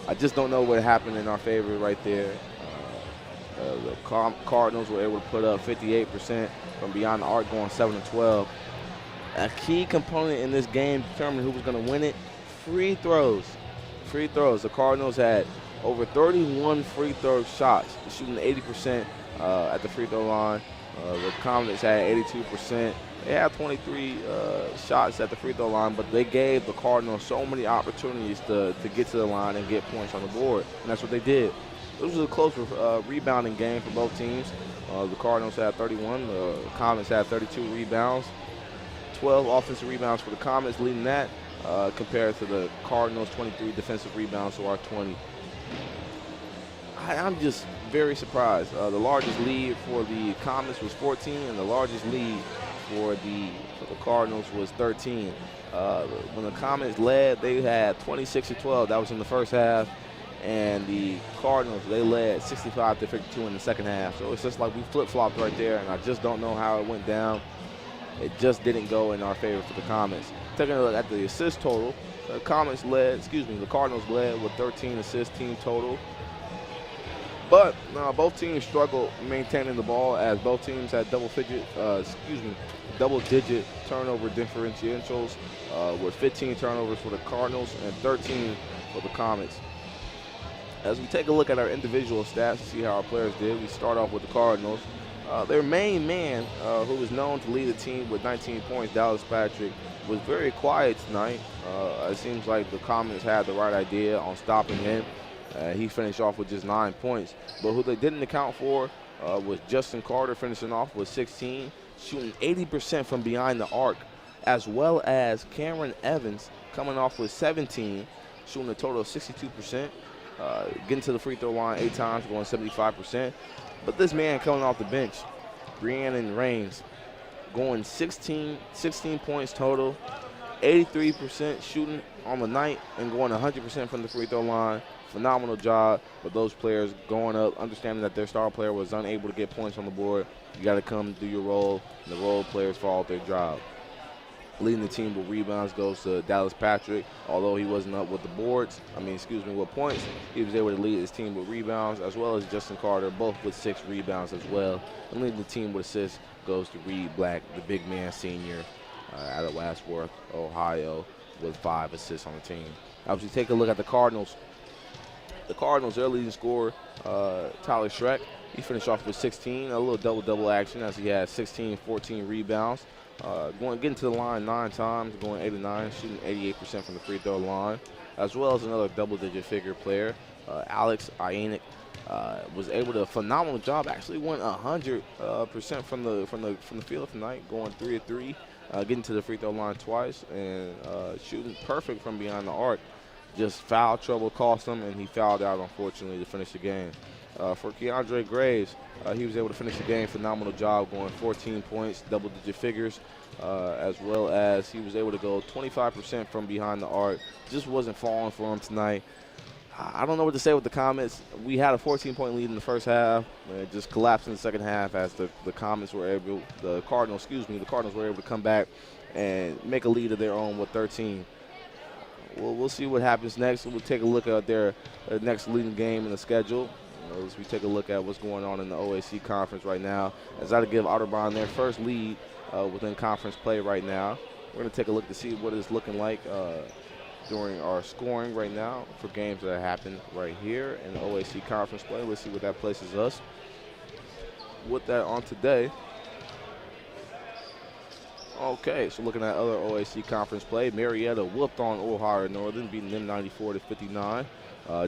Speaker 1: I just don't know what happened in our favor right there. The Cardinals were able to put up 58% from beyond the arc, going 7-12. A key component in this game determining who was going to win it, free throws. Free throws. The Cardinals had over 31 free throw shots, shooting 80% at the free throw line. The Comets had 82%. They had 23 shots at the free throw line, but they gave the Cardinals so many opportunities to get to the line and get points on the board, and that's what they did. This was a close rebounding game for both teams. The Cardinals had 31. The Comets had 32 rebounds. 12 offensive rebounds for the Comets, leading that compared to the Cardinals' 23 defensive rebounds to our 20. I'm just very surprised. The largest lead for the Comets was 14, and the largest lead for the Cardinals was 13. When the Comets led, they had 26-12. That was in the first half. And the Cardinals, they led 65-52 in the second half. So it's just like we flip-flopped right there, and I just don't know how it went down. It just didn't go in our favor for the Comets. Taking a look at the assist total, the Cardinals led with 13 assists team total. But both teams struggled maintaining the ball as both teams had double-digit turnover differentials with 15 turnovers for the Cardinals and 13 for the Comets. As we take a look at our individual stats to see how our players did, we start off with the Cardinals. Their main man, who was known to lead the team with 19 points, Dallas Patrick, was very quiet tonight. It seems like the Comets had the right idea on stopping him. He finished off with just 9 points. But who they didn't account for was Justin Carter, finishing off with 16, shooting 80% from behind the arc, as well as Cameron Evans coming off with 17, shooting a total of 62%, getting to the free throw line 8 times, going 75%. But this man coming off the bench, Rhiannon Reigns, going 16 points total, 83% shooting on the night, and going 100% from the free throw line. Phenomenal job for those players going up, understanding that their star player was unable to get points on the board. You got to come do your role, and the role players follow their job. Leading the team with rebounds goes to Dallas Patrick. Although he wasn't up with the boards, with points, he was able to lead his team with rebounds, as well as Justin Carter, both with 6 rebounds as well. And leading the team with assists goes to Reed Black, the big man senior out of Wadsworth, Ohio, with 5 assists on the team. Now, if you take a look at the Cardinals, their leading scorer, Tyler Schreck, he finished off with 16, a little double-double action as he had 16 and 14 rebounds. Getting to the line 9 times, going 8 of 9, shooting 88% from the free throw line, as well as another double-digit figure player, Alex Ionik, was able to phenomenal job. Actually went 100% from the field tonight, going 3 of 3, getting to the free throw line twice, and shooting perfect from behind the arc. Just foul trouble cost him, and he fouled out, unfortunately, to finish the game. For Keandre Graves, he was able to finish the game. Phenomenal job, going 14 points, double-digit figures, as well as he was able to go 25% from behind the arc. Just wasn't falling for him tonight. I don't know what to say with the Comets. We had a 14-point lead in the first half. It just collapsed in the second half as the Cardinals were able to come back and make a lead of their own with 13. We'll see what happens next. We'll take a look at their next leading game in the schedule as we take a look at what's going on in the OAC conference right now. As I give Otterbein their first lead within conference play right now. We're going to take a look to see what it's looking like during our scoring right now for games that happen right here in the OAC conference play. Let's see what that places us. With that on today. Okay, so looking at other OAC conference play, Marietta whooped on Ohio Northern, beating them 94-59.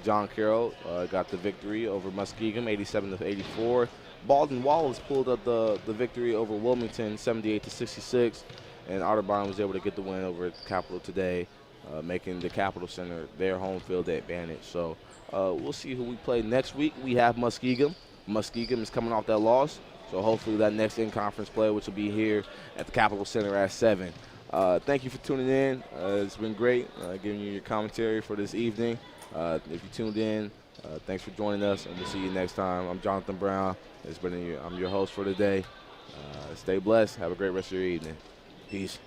Speaker 1: John Carroll got the victory over Muskegon, 87-84. Baldwin Wallace pulled up the victory over Wilmington, 78-66. And Otterbein was able to get the win over Capital today, making the Capital Center their home field advantage. So we'll see who we play next week. We have Muskegon. Muskegon is coming off that loss. So hopefully that next in-conference play, which will be here at the Capital Center at 7. Thank you for tuning in. It's been great giving you your commentary for this evening. If you tuned in, thanks for joining us, and we'll see you next time. I'm Jonathan Brown. I'm your host for today. Stay blessed. Have a great rest of your evening. Peace.